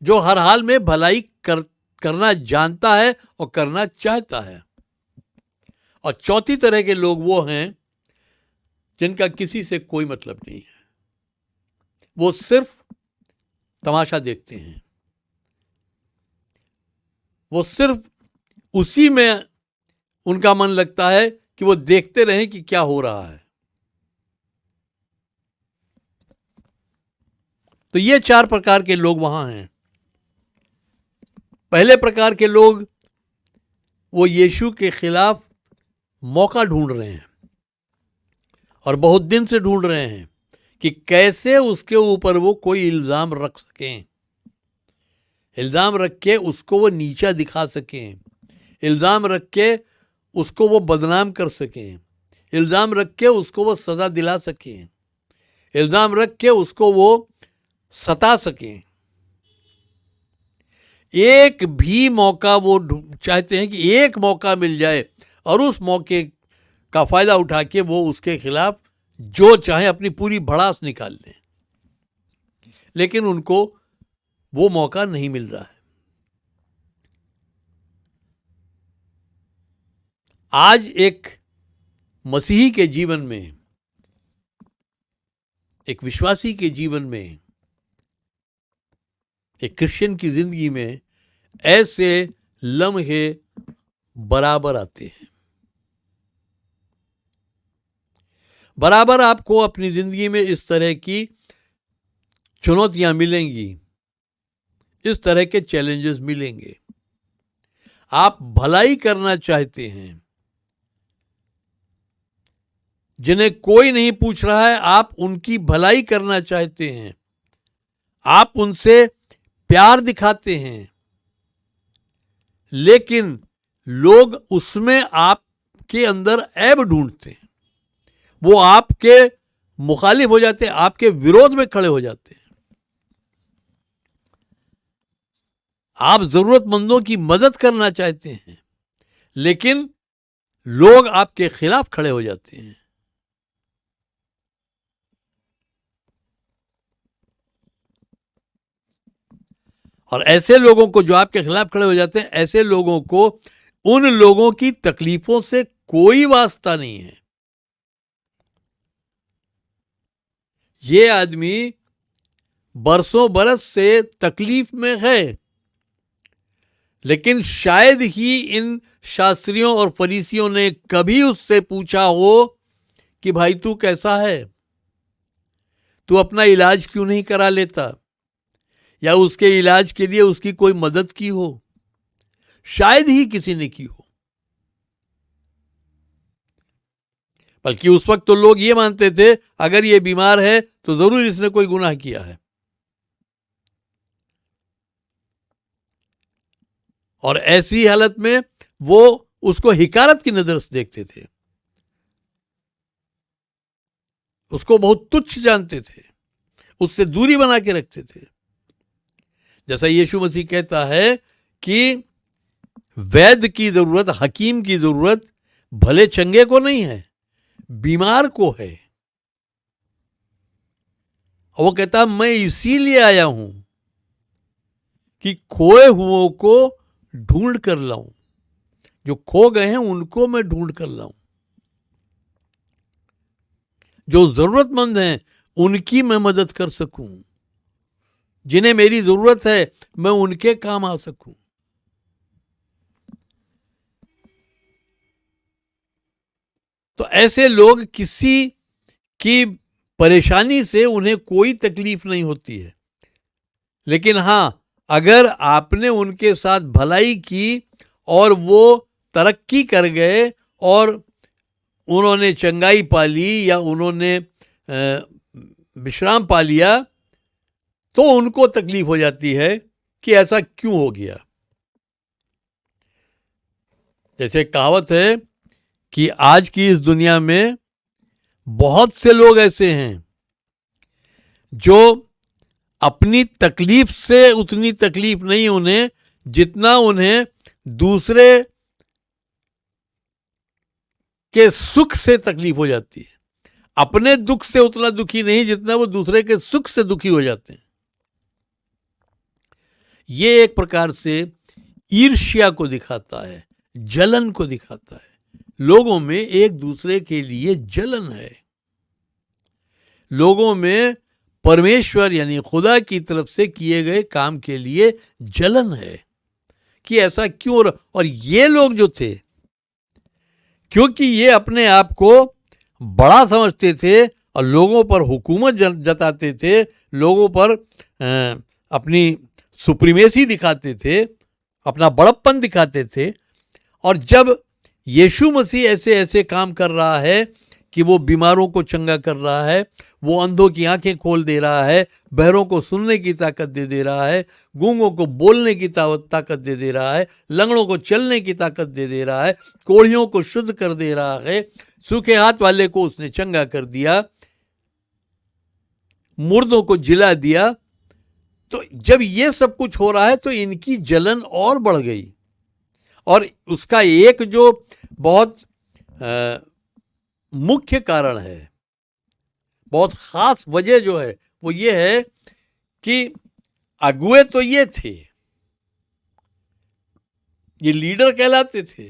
जो हर हाल में भलाई करना जानता है और करना चाहता है। और चौथी तरह के लोग वो हैं जिनका किसी से कोई मतलब नहीं है, वो सिर्फ तमाशा देखते हैं, वो सिर्फ उसी में उनका मन लगता है कि वो देखते रहें कि क्या हो रहा है। तो ये 4 प्रकार के लोग वहां हैं। पहले प्रकार के लोग वो यीशु के खिलाफ मौका ढूंढ रहे हैं और बहुत दिन से ढूंढ रहे हैं कि कैसे उसके ऊपर वो कोई इल्ज़ाम रख सकें, इल्ज़ाम रख के उसको वो नीचा दिखा सकें, इल्ज़ाम रख के उसको वो बदनाम कर सकें, इल्ज़ाम रख के उसको वो सज़ा दिला सकें, इल्ज़ाम रख के उसको वो सता सकें। एक भी मौका वो चाहते हैं कि एक मौका मिल जाए और उस मौके का फ़ायदा उठा के वो उसके खिलाफ जो चाहे अपनी पूरी भड़ास निकाल लें, लेकिन उनको वो मौका नहीं मिल रहा है। आज एक मसीही के जीवन में, एक विश्वासी के जीवन में, एक क्रिश्चियन की जिंदगी में ऐसे लम्हे बराबर आते हैं। बराबर आपको अपनी जिंदगी में इस तरह की चुनौतियां मिलेंगी, इस तरह के चैलेंजेस मिलेंगे। आप भलाई करना चाहते हैं, जिन्हें कोई नहीं पूछ रहा है, आप उनकी भलाई करना चाहते हैं, आप उनसे प्यार दिखाते हैं, लेकिन लोग उसमें आपके अंदर ऐब ढूंढते हैं, वो आपके मुखालिफ हो जाते हैं, आपके विरोध में खड़े हो जाते हैं। आप जरूरतमंदों की मदद करना चाहते हैं, लेकिन लोग आपके खिलाफ खड़े हो जाते हैं। और ऐसे लोगों को जो आपके खिलाफ खड़े हो जाते हैं, ऐसे लोगों को उन लोगों की तकलीफों से कोई वास्ता नहीं है। ये आदमी बरसों बरस से तकलीफ में है, लेकिन शायद ही इन शास्त्रियों और फरीसियों ने कभी उससे पूछा हो कि भाई तू कैसा है, तू अपना इलाज क्यों नहीं करा लेता, या उसके इलाज के लिए उसकी कोई मदद की हो। शायद ही किसी ने की हो। बल्कि उस वक्त तो लोग ये मानते थे अगर ये बीमार है तो जरूर इसने कोई गुनाह किया है, और ऐसी हालत में वो उसको हिकारत की नजर से देखते थे, उसको बहुत तुच्छ जानते थे, उससे दूरी बना के रखते थे। जैसा यीशु मसीह कहता है कि वैद्य की जरूरत, हकीम की जरूरत भले चंगे को नहीं है, बीमार को है। और वो कहता मैं इसीलिए आया हूं कि खोए हुओं को ढूंढ कर लाऊं, जो खो गए हैं उनको मैं ढूंढ कर लाऊं, जो जरूरतमंद हैं उनकी मैं मदद कर सकूं, जिन्हें मेरी जरूरत है मैं उनके काम आ सकूं। तो ऐसे लोग, किसी की परेशानी से उन्हें कोई तकलीफ नहीं होती है, लेकिन हां, अगर आपने उनके साथ भलाई की और वो तरक्की कर गए और उन्होंने चंगाई पा ली या उन्होंने विश्राम पा लिया, तो उनको तकलीफ हो जाती है कि ऐसा क्यों हो गया। जैसे कहावत है कि आज की इस दुनिया में बहुत से लोग ऐसे हैं जो अपनी तकलीफ से उतनी तकलीफ नहीं उन्हें जितना उन्हें दूसरे के सुख से तकलीफ हो जाती है। अपने दुख से उतना दुखी नहीं जितना वो दूसरे के सुख से दुखी हो जाते हैं। ये एक प्रकार से ईर्ष्या को दिखाता है, जलन को दिखाता है, लोगों में एक दूसरे के लिए जलन है। लोगों में परमेश्वर यानी खुदा की तरफ से किए गए काम के लिए जलन है कि ऐसा क्यों। और ये लोग जो थे, क्योंकि ये अपने आप को बड़ा समझते थे और लोगों पर हुकूमत जताते थे, लोगों पर अपनी सुप्रीमेसी दिखाते थे, अपना बड़प्पन दिखाते थे। और जब यीशु मसीह ऐसे ऐसे काम कर रहा है कि वो बीमारों को चंगा कर रहा है, वो अंधों की आंखें खोल दे रहा है, बहरों को सुनने की ताकत दे रहा है, गूंगों को बोलने की ताकत दे रहा है, लंगड़ों को चलने की ताकत दे रहा है, कोढ़ियों को शुद्ध कर दे रहा है, सूखे हाथ वाले को उसने चंगा कर दिया, मुर्दों को जिला दिया। तो जब ये सब कुछ हो रहा है तो इनकी जलन और बढ़ गई। और उसका एक जो बहुत मुख्य कारण है, बहुत खास वजह जो है वो ये है कि अगुए तो ये थे, ये लीडर कहलाते थे,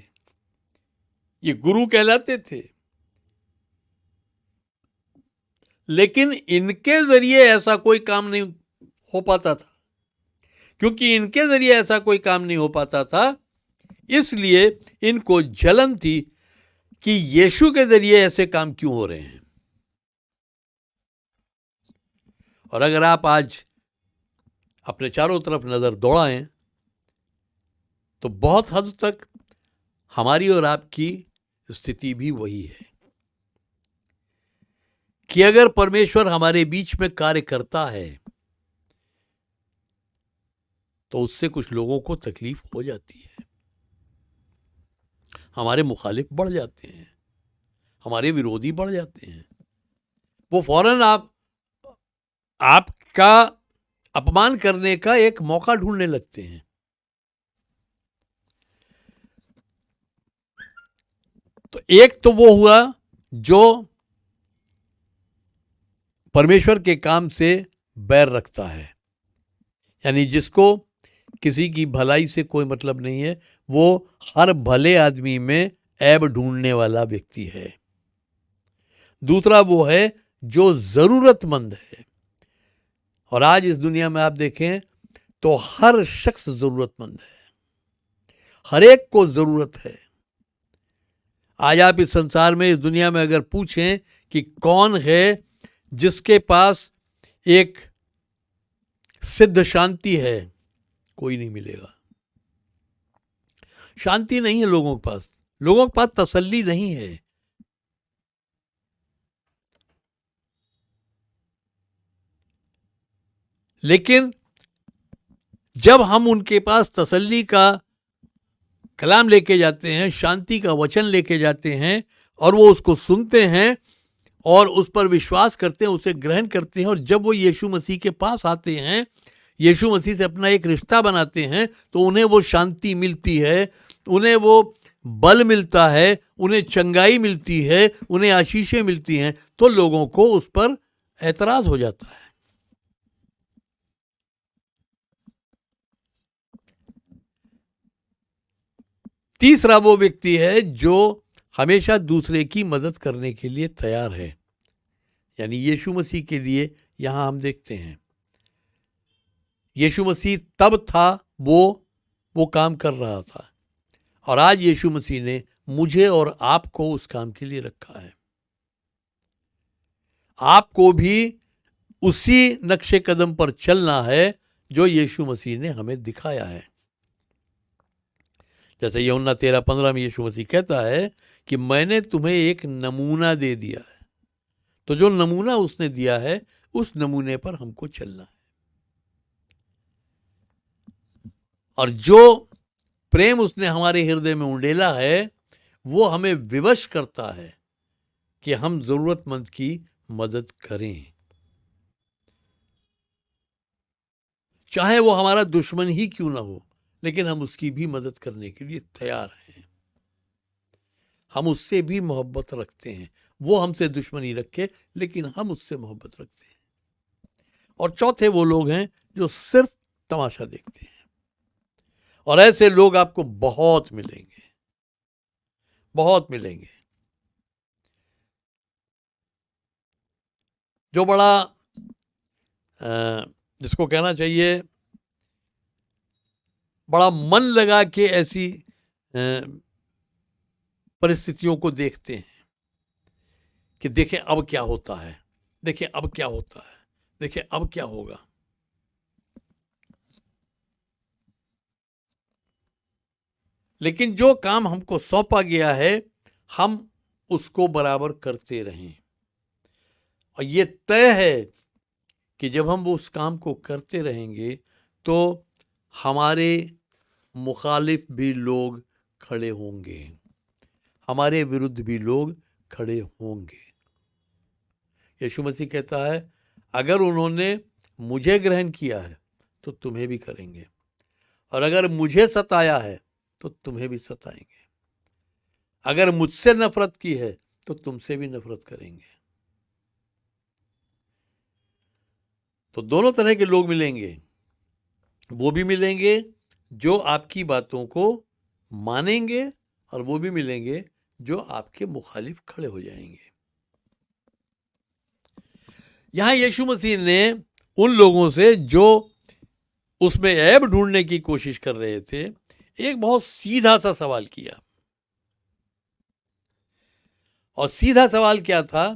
ये गुरु कहलाते थे, लेकिन इनके जरिए ऐसा कोई काम नहीं हो पाता था। क्योंकि इनके जरिए ऐसा कोई काम नहीं हो पाता था, इसलिए इनको जलन थी कि यीशु के जरिए ऐसे काम क्यों हो रहे हैं। और अगर आप आज अपने चारों तरफ नजर दौड़ाएं तो बहुत हद तक हमारी और आपकी स्थिति भी वही है कि अगर परमेश्वर हमारे बीच में कार्य करता है तो उससे कुछ लोगों को तकलीफ हो जाती है, हमारे मुखालिफ बढ़ जाते हैं, हमारे विरोधी बढ़ जाते हैं। वो फौरन आपका अपमान करने का एक मौका ढूंढने लगते हैं। तो एक तो वो हुआ जो परमेश्वर के काम से बैर रखता है, यानी जिसको किसी की भलाई से कोई मतलब नहीं है, वो हर भले आदमी में ऐब ढूंढने वाला व्यक्ति है। दूसरा वो है जो जरूरतमंद है। और आज इस दुनिया में आप देखें तो हर शख्स जरूरतमंद है, हर एक को जरूरत है। आज आप इस संसार में, इस दुनिया में अगर पूछें कि कौन है जिसके पास एक सिद्ध शांति है, कोई नहीं मिलेगा। शांति नहीं है लोगों के पास, लोगों के पास तसल्ली नहीं है। लेकिन जब हम उनके पास तसल्ली का कलाम लेके जाते हैं, शांति का वचन लेके जाते हैं और वो उसको सुनते हैं और उस पर विश्वास करते हैं, उसे ग्रहण करते हैं, और जब वो यीशु मसीह के पास आते हैं, यीशु मसीह से अपना एक रिश्ता बनाते हैं, तो उन्हें वो शांति मिलती है, उन्हें वो बल मिलता है, उन्हें चंगाई मिलती है, उन्हें आशीषें मिलती हैं। तो लोगों को उस पर ऐतराज हो जाता है। तीसरा वो व्यक्ति है जो हमेशा दूसरे की मदद करने के लिए तैयार है, यानी यीशु मसीह के लिए यहां हम देखते हैं यीशु मसीह तब था वो काम कर रहा था, और आज यीशु मसीह ने मुझे और आपको उस काम के लिए रखा है। आपको भी उसी नक्शे कदम पर चलना है जो यीशु मसीह ने हमें दिखाया है। जैसे यूहन्ना 13:15 में यीशु मसीह कहता है कि मैंने तुम्हें एक नमूना दे दिया है। तो जो नमूना उसने दिया है उस नमूने पर हमको चलना है। और जो प्रेम उसने हमारे हृदय में उंडेला है वो हमें विवश करता है कि हम जरूरतमंद की मदद करें, चाहे वो हमारा दुश्मन ही क्यों ना हो, लेकिन हम उसकी भी मदद करने के लिए तैयार हैं। हम उससे भी मोहब्बत रखते हैं, वो हमसे दुश्मनी रखे लेकिन हम उससे मोहब्बत रखते हैं। और चौथे वो लोग हैं जो सिर्फ तमाशा देखते हैं, और ऐसे लोग आपको बहुत मिलेंगे, बहुत मिलेंगे। जो बड़ा जिसको कहना चाहिए बड़ा मन लगा के ऐसी परिस्थितियों को देखते हैं कि देखें अब क्या होता है, देखें अब क्या होता है, देखें अब क्या होगा। लेकिन जो काम हमको सौंपा गया है हम उसको बराबर करते रहें, और ये तय है कि जब हम उस काम को करते रहेंगे तो हमारे मुखालिफ भी लोग खड़े होंगे, हमारे विरुद्ध भी लोग खड़े होंगे। यीशु मसीह कहता है अगर उन्होंने मुझे ग्रहण किया है तो तुम्हें भी करेंगे, और अगर मुझे सताया है तो तुम्हें भी सताएंगे, अगर मुझसे नफरत की है तो तुमसे भी नफरत करेंगे। तो दोनों तरह के लोग मिलेंगे। वो भी मिलेंगे जो आपकी बातों को मानेंगे, और वो भी मिलेंगे जो आपके मुखालिफ खड़े हो जाएंगे। यहां यीशु मसीह ने उन लोगों से जो उसमें ऐब ढूंढने की कोशिश कर रहे थे एक बहुत सीधा सा सवाल किया। और सीधा सवाल क्या था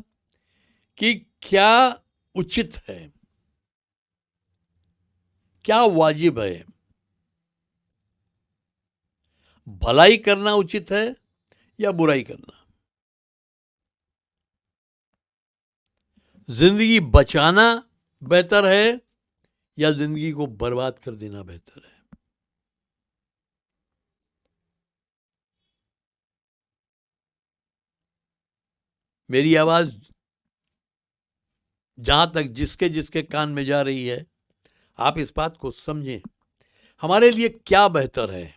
कि क्या उचित है, क्या वाजिब है, भलाई करना उचित है या बुराई करना, जिंदगी बचाना बेहतर है या जिंदगी को बर्बाद कर देना बेहतर है। मेरी आवाज जहां तक जिसके जिसके कान में जा रही है, आप इस बात को समझें, हमारे लिए क्या बेहतर है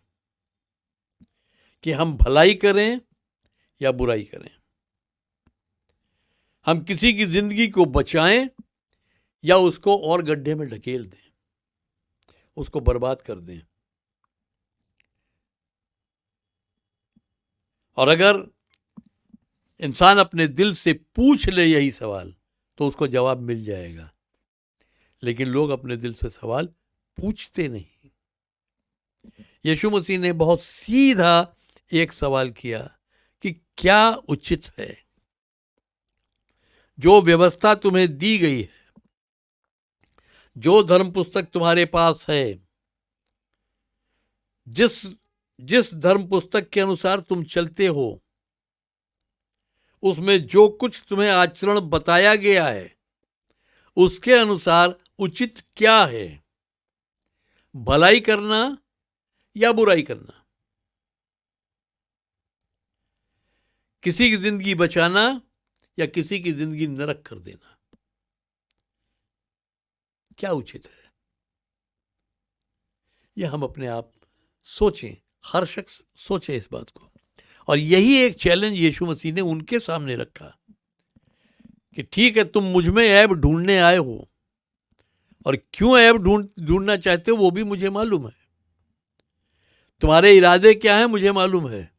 कि हम भलाई करें या बुराई करें, हम किसी की जिंदगी को बचाएं या उसको और गड्ढे में ढकेल दें, उसको बर्बाद कर दें। और अगर इंसान अपने दिल से पूछ ले यही सवाल तो उसको जवाब मिल जाएगा, लेकिन लोग अपने दिल से सवाल पूछते नहीं। यीशु मसीह ने बहुत सीधा एक सवाल किया कि क्या उचित है, जो व्यवस्था तुम्हें दी गई है, जो धर्म पुस्तक तुम्हारे पास है, जिस धर्म पुस्तक के अनुसार तुम चलते हो, उसमें जो कुछ तुम्हें आचरण बताया गया है उसके अनुसार उचित क्या है, भलाई करना या बुराई करना, किसी की जिंदगी बचाना या किसी की जिंदगी नरक कर देना, क्या उचित है? यह हम अपने आप सोचें, हर शख्स सोचे इस बात को। और यही एक चैलेंज यीशु मसीह ने उनके सामने रखा कि ठीक है, तुम मुझ में ऐब ढूंढने आए हो, और क्यों ऐब ढूंढना चाहते हो वो भी मुझे मालूम है, तुम्हारे इरादे क्या हैं मुझे मालूम है,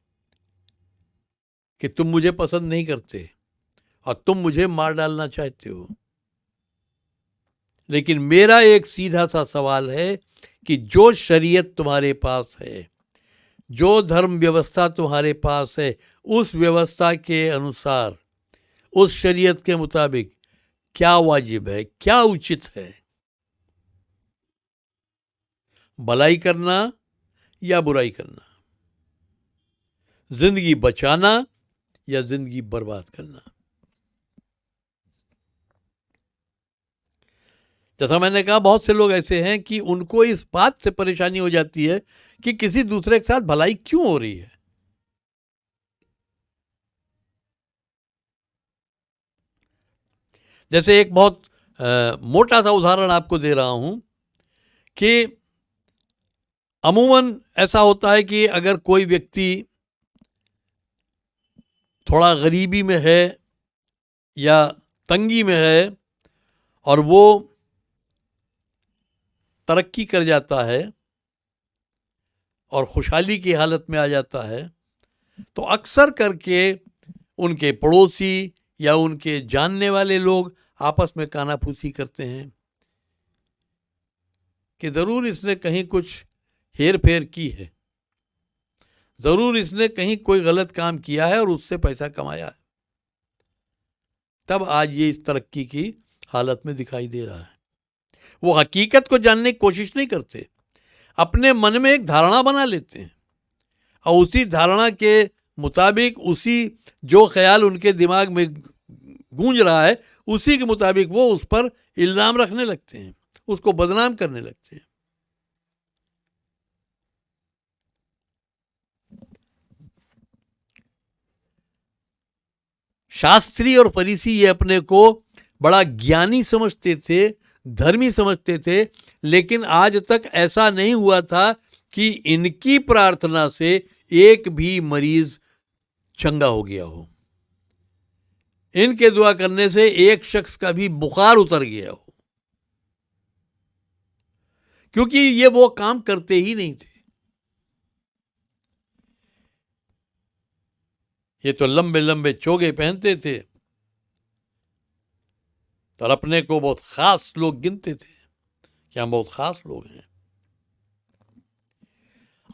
कि तुम मुझे पसंद नहीं करते और तुम मुझे मार डालना चाहते हो। लेकिन मेरा एक सीधा सा सवाल है कि जो शरीयत तुम्हारे पास है, जो धर्म व्यवस्था तुम्हारे पास है, उस व्यवस्था के अनुसार, उस शरीयत के मुताबिक क्या वाजिब है, क्या उचित है, भलाई करना या बुराई करना, जिंदगी बचाना या जिंदगी बर्बाद करना। जैसा मैंने कहा, बहुत से लोग ऐसे हैं कि उनको इस बात से परेशानी हो जाती है कि किसी दूसरे के साथ भलाई क्यों हो रही है। जैसे एक बहुत मोटा सा उदाहरण आपको दे रहा हूं कि अमूमन ऐसा होता है कि अगर कोई व्यक्ति थोड़ा गरीबी में है या तंगी में है और वो तरक्की कर जाता है और खुशहाली की हालत में आ जाता है, तो अक्सर करके उनके पड़ोसी या उनके जानने वाले लोग आपस में कानाफूसी करते हैं कि ज़रूर इसने कहीं कुछ हेर फेर की है, ज़रूर इसने कहीं कोई गलत काम किया है और उससे पैसा कमाया है, तब आज ये इस तरक्की की हालत में दिखाई दे रहा है। वो हकीकत को जानने की कोशिश नहीं करते, अपने मन में एक धारणा बना लेते हैं और उसी धारणा के मुताबिक, उसी जो ख्याल उनके दिमाग में गूंज रहा है, उसी के मुताबिक वो उस पर इल्ज़ाम रखने लगते हैं, उसको बदनाम करने लगते हैं। शास्त्री और फरीसी ये अपने को बड़ा ज्ञानी समझते थे, धर्मी समझते थे, लेकिन आज तक ऐसा नहीं हुआ था कि इनकी प्रार्थना से एक भी मरीज चंगा हो गया हो, इनके दुआ करने से एक शख्स का भी बुखार उतर गया हो, क्योंकि ये वो काम करते ही नहीं थे। ये तो लंबे लंबे चोगे पहनते थे और अपने को बहुत खास लोग गिनते थे कि हम बहुत खास लोग हैं।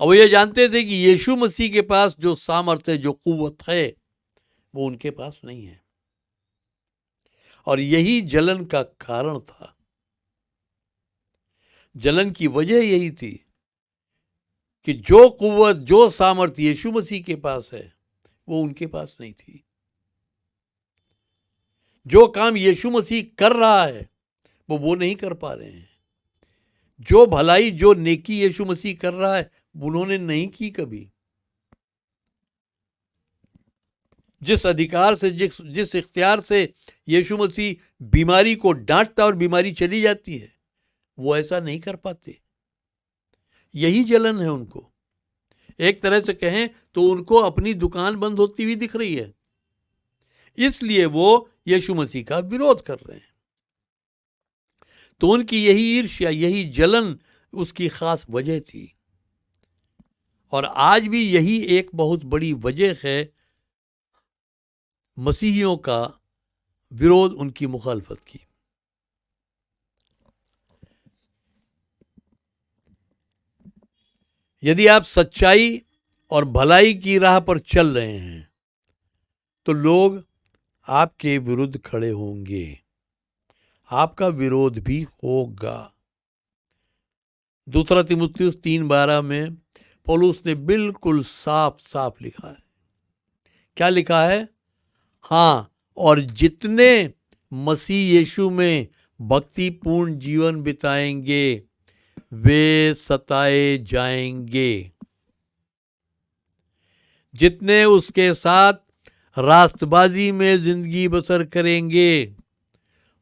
और वो ये जानते थे कि यीशु मसीह के पास जो सामर्थ्य, जो कुव्वत है, वो उनके पास नहीं है। और यही जलन का कारण था। जलन की वजह यही थी कि जो कुव्वत, जो सामर्थ्य यीशु मसीह के पास है, वो उनके पास नहीं थी। जो काम यीशु मसीह कर रहा है वो नहीं कर पा रहे हैं। जो भलाई, जो नेकी यीशु मसीह कर रहा है, उन्होंने नहीं की कभी। जिस अधिकार से, जिस इख्तियार से यीशु मसीह बीमारी को डांटता और बीमारी चली जाती है, वो ऐसा नहीं कर पाते। यही जलन है उनको। एक तरह से कहें तो उनको अपनी दुकान बंद होती हुई दिख रही है, इसलिए वो यीशु मसीह का विरोध कर रहे हैं। तो उनकी यही ईर्ष्या, यही जलन उसकी खास वजह थी। और आज भी यही एक बहुत बड़ी वजह है मसीहियों का विरोध, उनकी मुखालफत की। यदि आप सच्चाई और भलाई की राह पर चल रहे हैं तो लोग आपके विरुद्ध खड़े होंगे, आपका विरोध भी होगा। दूसरा तीमुथियुस 3:12 में पौलुस ने बिल्कुल साफ साफ लिखा है। क्या लिखा है? हाँ, और जितने मसीह यीशु में भक्तिपूर्ण जीवन बिताएंगे वे सताए जाएंगे। जितने उसके साथ रास्तबाजी में जिंदगी बसर करेंगे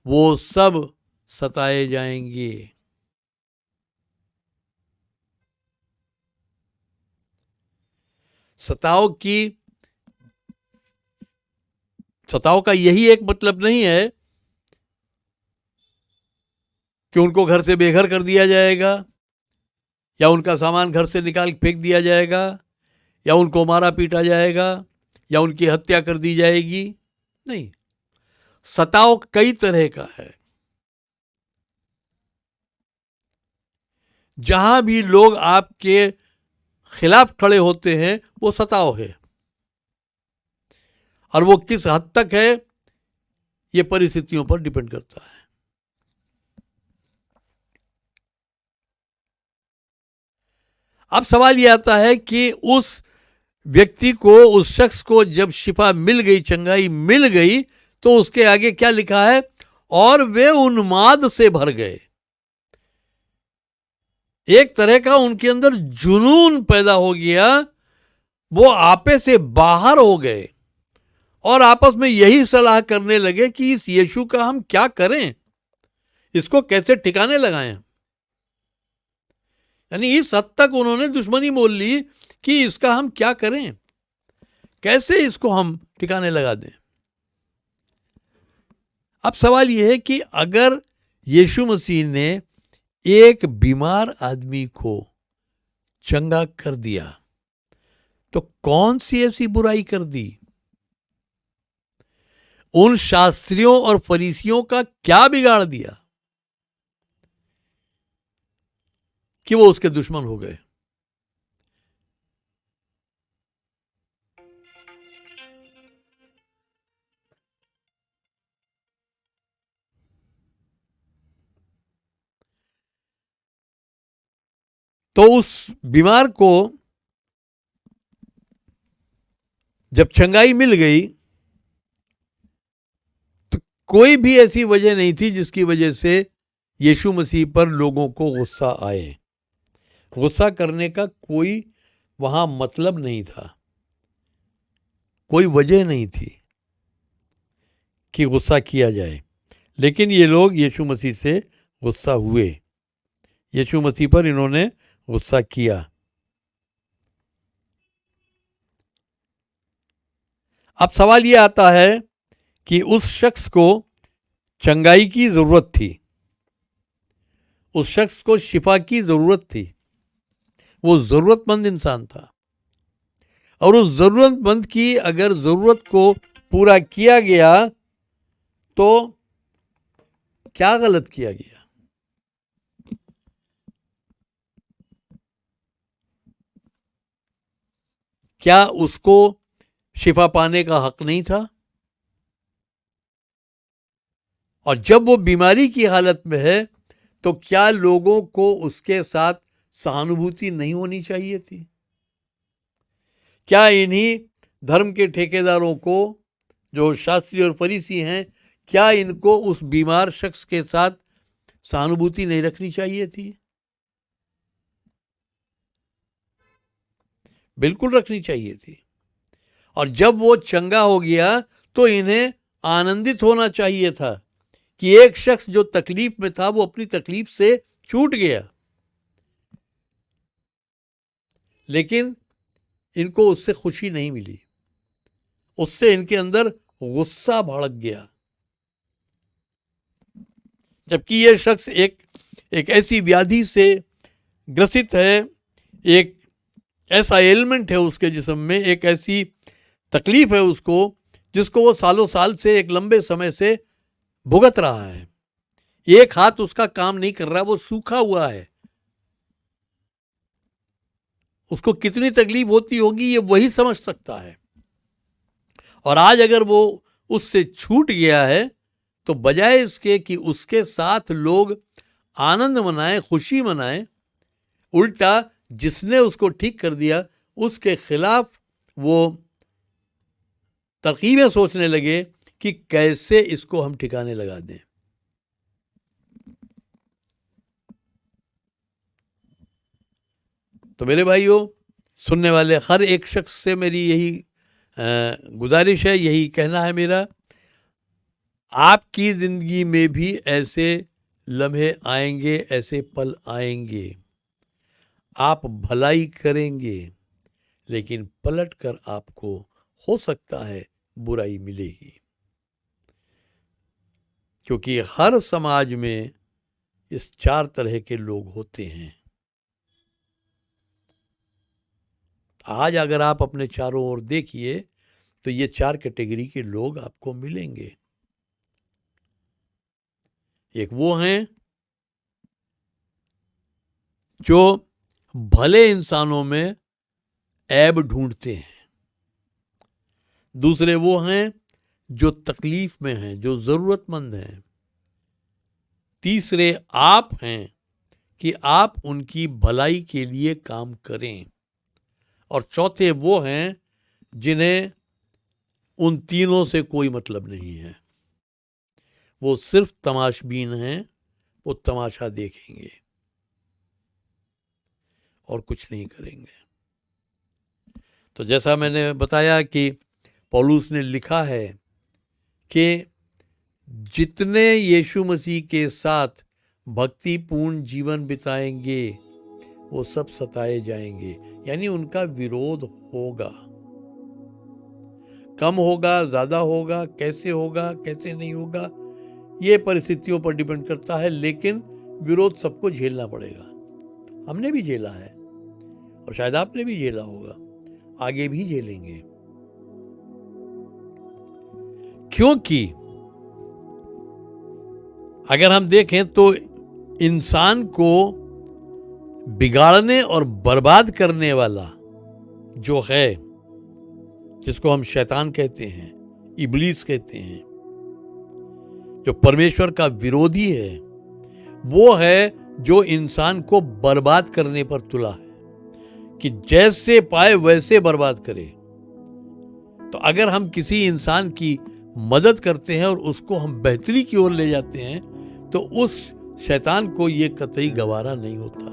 वो सब सताए जाएंगे। सताव का यही एक मतलब नहीं है कि उनको घर से बेघर कर दिया जाएगा या उनका सामान घर से निकाल फेंक दिया जाएगा या उनको मारा पीटा जाएगा या उनकी हत्या कर दी जाएगी। नहीं, सताव कई तरह का है। जहां भी लोग आपके खिलाफ खड़े होते हैं वो सताव है, और वो किस हद तक है ये परिस्थितियों पर डिपेंड करता है। अब सवाल ये आता है कि उस व्यक्ति को, उस शख्स को जब शिफा मिल गई, चंगाई मिल गई, तो उसके आगे क्या लिखा है? और वे उन्माद से भर गए। एक तरह का उनके अंदर जुनून पैदा हो गया, वो आपे से बाहर हो गए और आपस में यही सलाह करने लगे कि इस यीशु का हम क्या करें, इसको कैसे ठिकाने लगाएं। यानी इस हद तक उन्होंने दुश्मनी मोल ली कि इसका हम क्या करें, कैसे इसको हम ठिकाने लगा दें। अब सवाल यह है कि अगर यीशु मसीह ने एक बीमार आदमी को चंगा कर दिया तो कौन सी ऐसी बुराई कर दी? उन शास्त्रियों और फरीसियों का क्या बिगाड़ दिया कि वो उसके दुश्मन हो गए? तो उस बीमार को जब चंगाई मिल गई तो कोई भी ऐसी वजह नहीं थी जिसकी वजह से यीशु मसीह पर लोगों को गुस्सा आए। गुस्सा करने का कोई वहां मतलब नहीं था, कोई वजह नहीं थी कि गुस्सा किया जाए। लेकिन ये लोग यीशु मसीह से गुस्सा हुए, यीशु मसीह पर इन्होंने गुस्सा किया। अब सवाल ये आता है कि उस शख्स को चंगाई की जरूरत थी, उस शख्स को शिफा की जरूरत थी, वो जरूरतमंद इंसान था, और उस जरूरतमंद की अगर जरूरत को पूरा किया गया तो क्या गलत किया गया? क्या उसको शिफा पाने का हक नहीं था? और जब वो बीमारी की हालत में है तो क्या लोगों को उसके साथ सहानुभूति नहीं होनी चाहिए थी? क्या इन्हीं धर्म के ठेकेदारों को, जो शास्त्री और फरीसी हैं, क्या इनको उस बीमार शख्स के साथ सहानुभूति नहीं रखनी चाहिए थी? बिल्कुल रखनी चाहिए थी। और जब वो चंगा हो गया तो इन्हें आनंदित होना चाहिए था कि एक शख्स जो तकलीफ में था वो अपनी तकलीफ से छूट गया। लेकिन इनको उससे खुशी नहीं मिली, उससे इनके अंदर गुस्सा भड़क गया। जबकि ये शख्स एक ऐसी व्याधि से ग्रसित है, एक ऐसा एलिमेंट है उसके जिस्म में, एक ऐसी तकलीफ है उसको जिसको वो सालों साल से, एक लंबे समय से भुगत रहा है। एक हाथ उसका काम नहीं कर रहा, वो सूखा हुआ है। उसको कितनी तकलीफ होती होगी ये वही समझ सकता है। और आज अगर वो उससे छूट गया है तो बजाय इसके कि उसके साथ लोग आनंद मनाएं, खुशी मनाएं, उल्टा जिसने उसको ठीक कर दिया उसके खिलाफ वो तरकीबें सोचने लगे कि कैसे इसको हम ठिकाने लगा दें। तो मेरे भाइयों, सुनने वाले हर एक शख्स से मेरी यही गुजारिश है, यही कहना है मेरा, आपकी ज़िंदगी में भी ऐसे लम्हे आएंगे, ऐसे पल आएंगे। आप भलाई करेंगे लेकिन पलट कर आपको हो सकता है बुराई मिलेगी, क्योंकि हर समाज में इस चार तरह के लोग होते हैं। आज अगर आप अपने चारों ओर देखिए तो ये चार कैटेगरी के लोग आपको मिलेंगे। एक वो हैं जो भले इंसानों में ऐब ढूंढते हैं, दूसरे वो हैं जो तकलीफ में हैं, जो ज़रूरतमंद हैं, तीसरे आप हैं कि आप उनकी भलाई के लिए काम करें, और चौथे वो हैं जिन्हें उन तीनों से कोई मतलब नहीं है। वो सिर्फ तमाशबीन हैं, वो तमाशा देखेंगे और कुछ नहीं करेंगे। तो जैसा मैंने बताया कि पौलुस ने लिखा है कि जितने यीशु मसीह के साथ भक्तिपूर्ण जीवन बिताएंगे वो सब सताए जाएंगे, यानी उनका विरोध होगा। कम होगा, ज़्यादा होगा, कैसे होगा, कैसे नहीं होगा, ये परिस्थितियों पर डिपेंड करता है, लेकिन विरोध सबको झेलना पड़ेगा। हमने भी झेला है और शायद आपने भी झेला होगा, आगे भी झेलेंगे, क्योंकि अगर हम देखें तो इंसान को बिगाड़ने और बर्बाद करने वाला जो है, जिसको हम शैतान कहते हैं, इब्लीस कहते हैं, जो परमेश्वर का विरोधी है, वो है जो इंसान को बर्बाद करने पर तुला है कि जैसे पाए वैसे बर्बाद करे। तो अगर हम किसी इंसान की मदद करते हैं और उसको हम बेहतरी की ओर ले जाते हैं तो उस शैतान को ये कतई गवारा नहीं होता,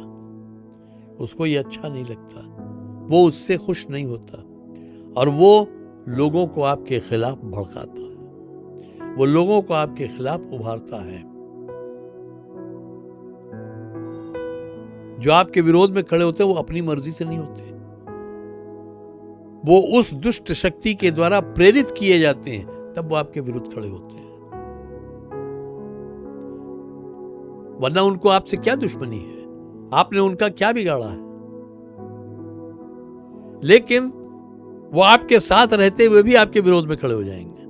उसको ये अच्छा नहीं लगता, वो उससे खुश नहीं होता और वो लोगों को आपके खिलाफ भड़काता है, वो लोगों को आपके खिलाफ उभारता है। जो आपके विरोध में खड़े होते हैं वो अपनी मर्जी से नहीं होते, वो उस दुष्ट शक्ति के द्वारा प्रेरित किए जाते हैं, तब वो आपके विरुद्ध खड़े होते हैं। वरना उनको आपसे क्या दुश्मनी है, आपने उनका क्या बिगाड़ा है। लेकिन वो आपके साथ रहते हुए भी आपके विरोध में खड़े हो जाएंगे।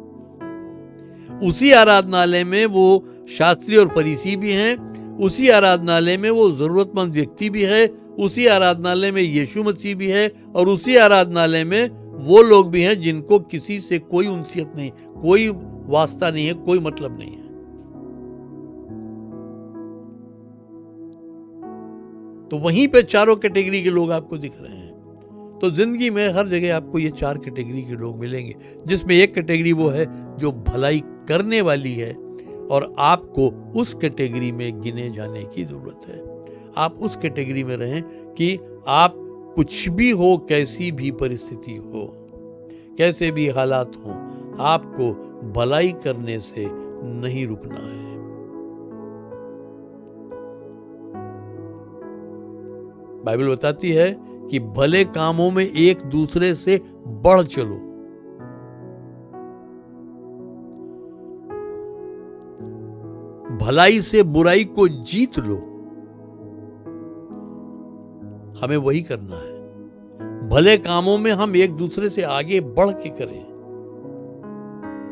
उसी आराधनालय में वो शास्त्री और फरीसी भी हैं, उसी आराधनालय में वो जरूरतमंद व्यक्ति भी है, उसी आराधनालय में यीशु मसीह भी है और उसी आराधनालय में वो लोग भी हैं जिनको किसी से कोई उनसियत नहीं, कोई वास्ता नहीं है, कोई मतलब नहीं है। तो वहीं पे चारों कैटेगरी के लोग आपको दिख रहे हैं। तो जिंदगी में हर जगह आपको ये चार कैटेगरी के लोग मिलेंगे, जिसमें एक कैटेगरी वो है जो भलाई करने वाली है और आपको उस कैटेगरी में गिने जाने की जरूरत है। आप उस कैटेगरी में रहें कि आप कुछ भी हो, कैसी भी परिस्थिति हो, कैसे भी हालात हो, आपको भलाई करने से नहीं रुकना है। बाइबल बताती है कि भले कामों में एक दूसरे से बढ़ चलो। भलाई से बुराई को जीत लो। हमें वही करना है। भले कामों में हम एक दूसरे से आगे बढ़ के करें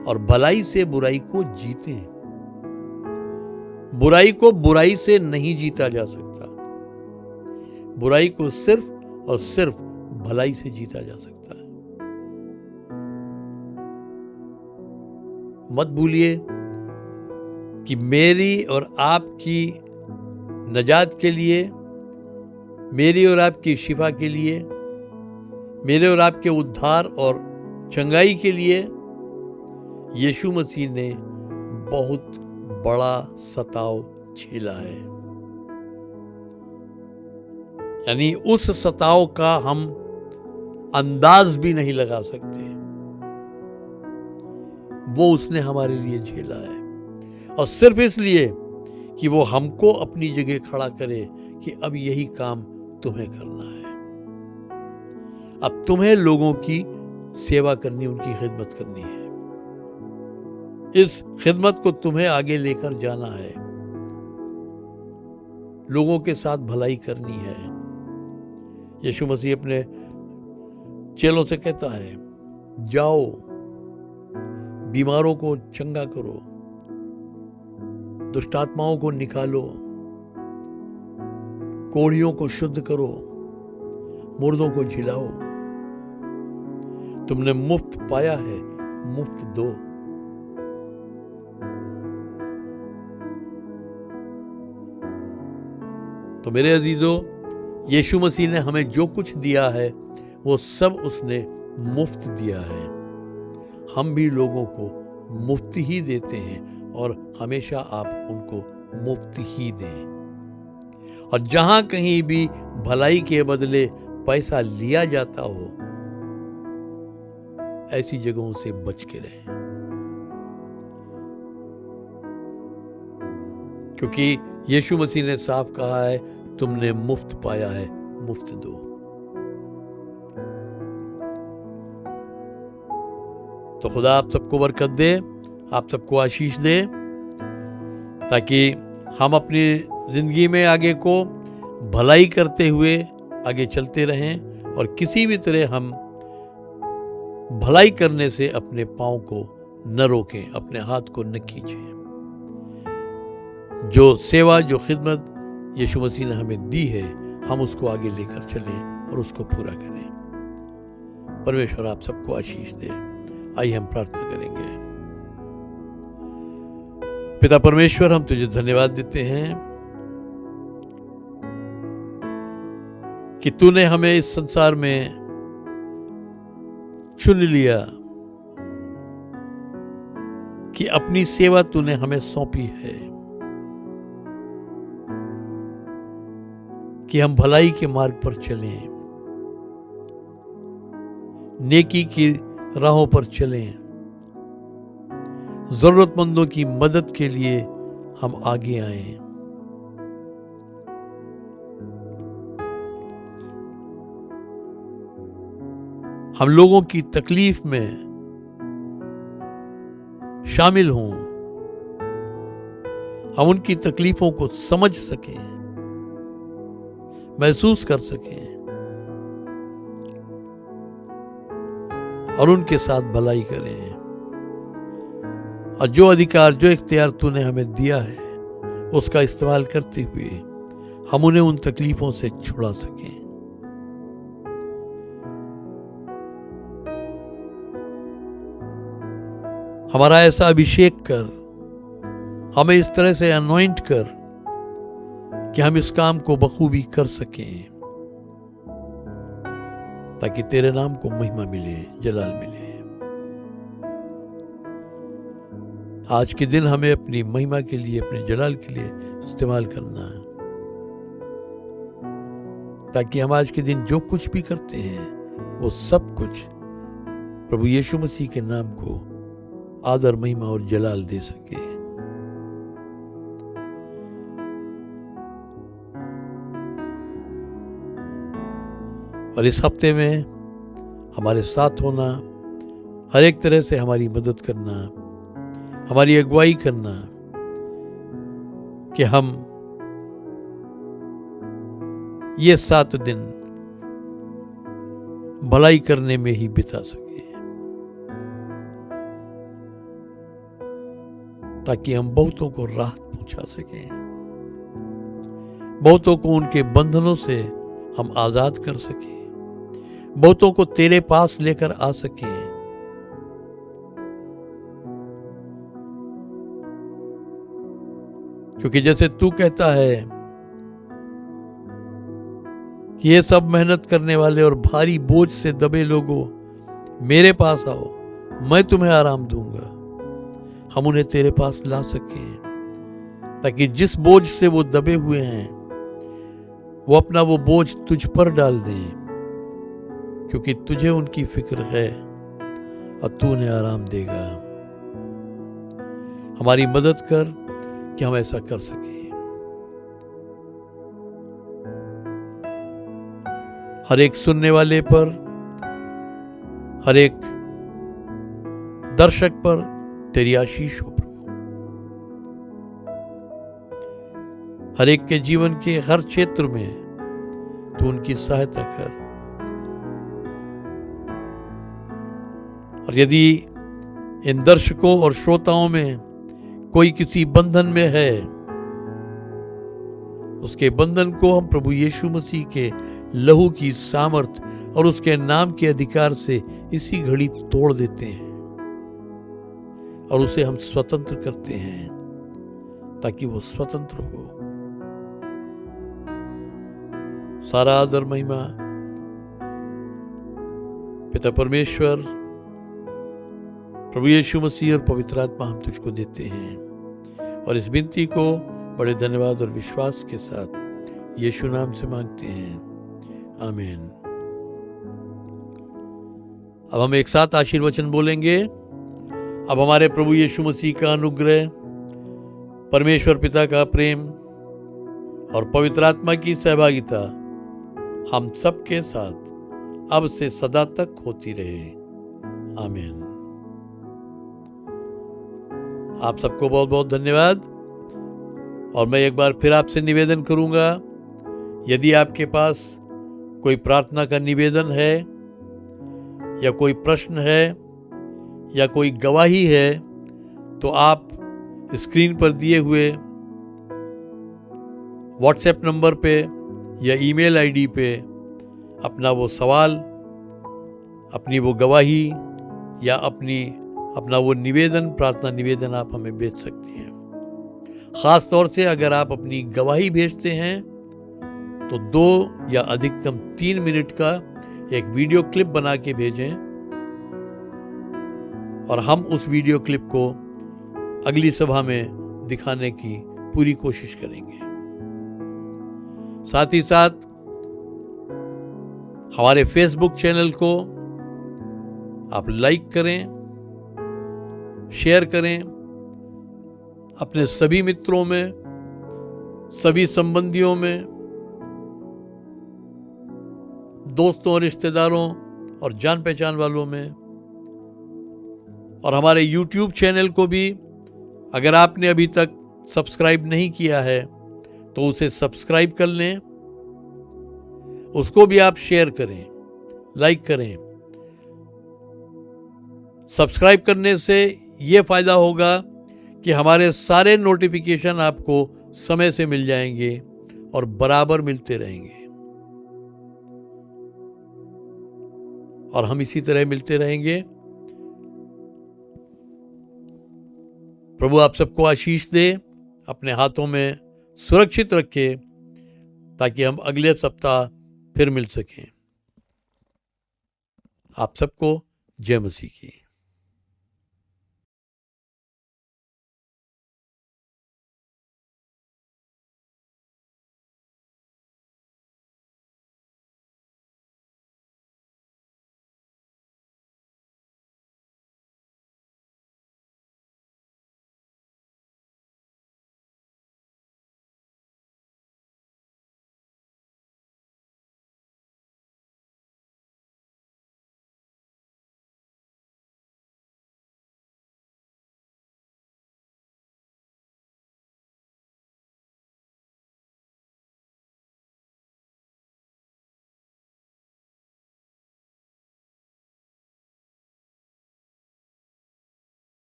और भलाई से बुराई को जीतें। बुराई को बुराई से नहीं जीता जा सकता, बुराई को सिर्फ और सिर्फ भलाई से जीता जा सकता है। मत भूलिए कि मेरी और आपकी नजात के लिए, मेरी और आपकी शिफा के लिए, मेरे और आपके उद्धार और चंगाई के लिए यीशु मसीह ने बहुत बड़ा सताव झेला है। यानी उस सताव का हम अंदाज भी नहीं लगा सकते, वो उसने हमारे लिए झेला है। और सिर्फ इसलिए कि वो हमको अपनी जगह खड़ा करे कि अब यही काम तुम्हें करना है, अब तुम्हें लोगों की सेवा करनी, उनकी खिदमत करनी है, इस खिदमत को तुम्हें आगे लेकर जाना है, लोगों के साथ भलाई करनी है। यीशु मसीह अपने चेलों से कहता है, जाओ बीमारों को चंगा करो, दुष्ट आत्माओं को निकालो, कोढ़ियों को शुद्ध करो, मुर्दों को जिलाओ। तुमने मुफ्त पाया है, मुफ्त दो। तो मेरे अजीजों, यीशु मसीह ने हमें जो कुछ दिया है वो सब उसने मुफ्त दिया है। हम भी लोगों को मुफ्त ही देते हैं और हमेशा आप उनको मुफ्त ही दें। और जहां कहीं भी भलाई के बदले पैसा लिया जाता हो, ऐसी जगहों से बच के रहें, क्योंकि यीशु मसीह ने साफ कहा है, तुमने मुफ्त पाया है, मुफ्त दो। तो खुदा आप सबको बरकत दे, आप सबको आशीष दे, ताकि हम अपनी जिंदगी में आगे को भलाई करते हुए आगे चलते रहें और किसी भी तरह हम भलाई करने से अपने पांव को न रोकें, अपने हाथ को न खींचें। जो सेवा, जो खिदमत यीशु मसीह ने हमें दी है, हम उसको आगे लेकर चलें और उसको पूरा करें। परमेश्वर आप सबको आशीष दे। आइए हम प्रार्थना करेंगे। पिता परमेश्वर, हम तुझे धन्यवाद देते हैं कि तूने हमें इस संसार में चुन लिया, कि अपनी सेवा तूने हमें सौंपी है, कि हम भलाई के मार्ग पर चलें, नेकी की राहों पर चलें, जरूरतमंदों की मदद के लिए हम आगे आएं। हम लोगों की तकलीफ में शामिल हों, हम उनकी तकलीफों को समझ सकें, महसूस कर सकें और उनके साथ भलाई करें। और जो अधिकार, जो इख्तियार तूने हमें दिया है, उसका इस्तेमाल करते हुए हम उन्हें उन तकलीफों से छुड़ा सकें। हमारा ऐसा अभिषेक कर, हमें इस तरह से अनॉइंट कर कि हम इस काम को बखूबी कर सकें, ताकि तेरे नाम को महिमा मिले, जलाल मिले। आज के दिन हमें अपनी महिमा के लिए, अपने जलाल के लिए इस्तेमाल करना है, ताकि हम आज के दिन जो कुछ भी करते हैं वो सब कुछ प्रभु यीशु मसीह के नाम को आदर, महिमा और जलाल दे सके। और इस हफ्ते में हमारे साथ होना, हर एक तरह से हमारी मदद करना, हमारी अगुवाई करना, कि हम ये 7 दिन भलाई करने में ही बिता सके, ताकि हम बहुतों को राहत पहुंचा सकें, बहुतों को उनके बंधनों से हम आजाद कर सकें, बहुतों को तेरे पास लेकर आ सकें। क्योंकि जैसे तू कहता है कि ये सब मेहनत करने वाले और भारी बोझ से दबे लोगों, मेरे पास आओ, मैं तुम्हें आराम दूंगा। हम उन्हें तेरे पास ला सकें, ताकि जिस बोझ से वो दबे हुए हैं, वो अपना वो बोझ तुझ पर डाल दें, क्योंकि तुझे उनकी फिक्र है और तू उन्हें आराम देगा। हमारी मदद कर कि हम ऐसा कर सकें। हर एक सुनने वाले पर, हर एक दर्शक पर तेरी आशीष हो प्रभु। हर एक के जीवन के हर क्षेत्र में तू उनकी सहायता कर। और यदि इन दर्शकों और श्रोताओं में कोई किसी बंधन में है, उसके बंधन को हम प्रभु यीशु मसीह के लहू की सामर्थ और उसके नाम के अधिकार से इसी घड़ी तोड़ देते हैं और उसे हम स्वतंत्र करते हैं, ताकि वो स्वतंत्र हो। सारा आदर महिमा पिता परमेश्वर, प्रभु यीशु मसीह और पवित्र आत्मा हम तुझको देते हैं, और इस विनती को बड़े धन्यवाद और विश्वास के साथ यीशु नाम से मांगते हैं, आमीन। अब हम एक साथ आशीर्वचन बोलेंगे। अब हमारे प्रभु यीशु मसीह का अनुग्रह, परमेश्वर पिता का प्रेम और पवित्र आत्मा की सहभागिता हम सबके साथ अब से सदा तक होती रहे, आमीन। आप सबको बहुत बहुत धन्यवाद। और मैं एक बार फिर आपसे निवेदन करूंगा, यदि आपके पास कोई प्रार्थना का निवेदन है या कोई प्रश्न है या कोई गवाही है तो आप स्क्रीन पर दिए हुए व्हाट्सएप नंबर पे या ईमेल आईडी पे अपना वो सवाल, अपनी वो गवाही या अपना वो निवेदन, प्रार्थना निवेदन आप हमें भेज सकते हैं। ख़ास तौर से अगर आप अपनी गवाही भेजते हैं तो 2 या अधिकतम 3 मिनट का एक वीडियो क्लिप बना के भेजें और हम उस वीडियो क्लिप को अगली सभा में दिखाने की पूरी कोशिश करेंगे। साथ ही साथ हमारे फेसबुक चैनल को आप लाइक करें, शेयर करें, अपने सभी मित्रों में, सभी संबंधियों में, दोस्तों, रिश्तेदारों और जान पहचान वालों में। और हमारे YouTube चैनल को भी अगर आपने अभी तक सब्सक्राइब नहीं किया है तो उसे सब्सक्राइब कर लें, उसको भी आप शेयर करें, लाइक करें। सब्सक्राइब करने से ये फ़ायदा होगा कि हमारे सारे नोटिफिकेशन आपको समय से मिल जाएंगे और बराबर मिलते रहेंगे और हम इसी तरह मिलते रहेंगे। प्रभु आप सबको आशीष दे, अपने हाथों में सुरक्षित रखे ताकि हम अगले सप्ताह फिर मिल सकें। आप सबको जय मसीह की।